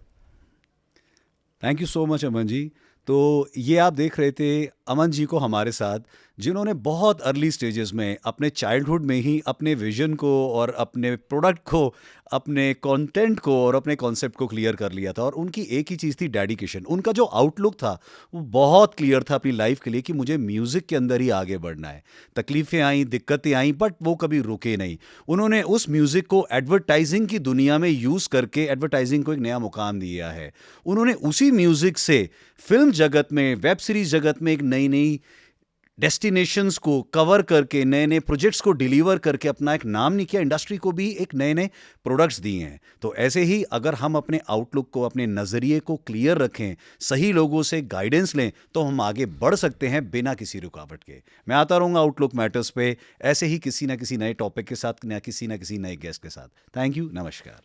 Thank you so much Aman ji. तो ये आप देख रहे थे अमन जी को हमारे साथ, जिन्होंने बहुत अर्ली स्टेजेस में अपने चाइल्डहुड में ही अपने विजन को और अपने प्रोडक्ट को, अपने कंटेंट को और अपने कॉन्सेप्ट को क्लियर कर लिया था। और उनकी एक ही चीज़ थी, डेडिकेशन। उनका जो आउटलुक था वो बहुत क्लियर था अपनी लाइफ के लिए कि मुझे म्यूज़िक के अंदर ही आगे बढ़ना है। तकलीफ़ें आई, दिक्कतें आई, बट वो कभी रुके नहीं। उन्होंने उस म्यूज़िक को एडवर्टाइजिंग की दुनिया में यूज़ करके एडवर्टाइजिंग को एक नया मुकाम दिया है। उन्होंने उसी म्यूज़िक से फिल्म जगत में, वेब सीरीज जगत में एक नई नई डेस्टिनेशंस को कवर करके, नए नए प्रोजेक्ट्स को डिलीवर करके अपना एक नाम नहीं किया, इंडस्ट्री को भी एक नए नए प्रोडक्ट्स दिए हैं। तो ऐसे ही अगर हम अपने आउटलुक को, अपने नज़रिए को क्लियर रखें, सही लोगों से गाइडेंस लें, तो हम आगे बढ़ सकते हैं बिना किसी रुकावट के। मैं आता रहूँगा आउटलुक मैटर्स पे ऐसे ही किसी ना किसी नए टॉपिक के साथ, किसी ना किसी नए गेस्ट के साथ। थैंक यू, नमस्कार।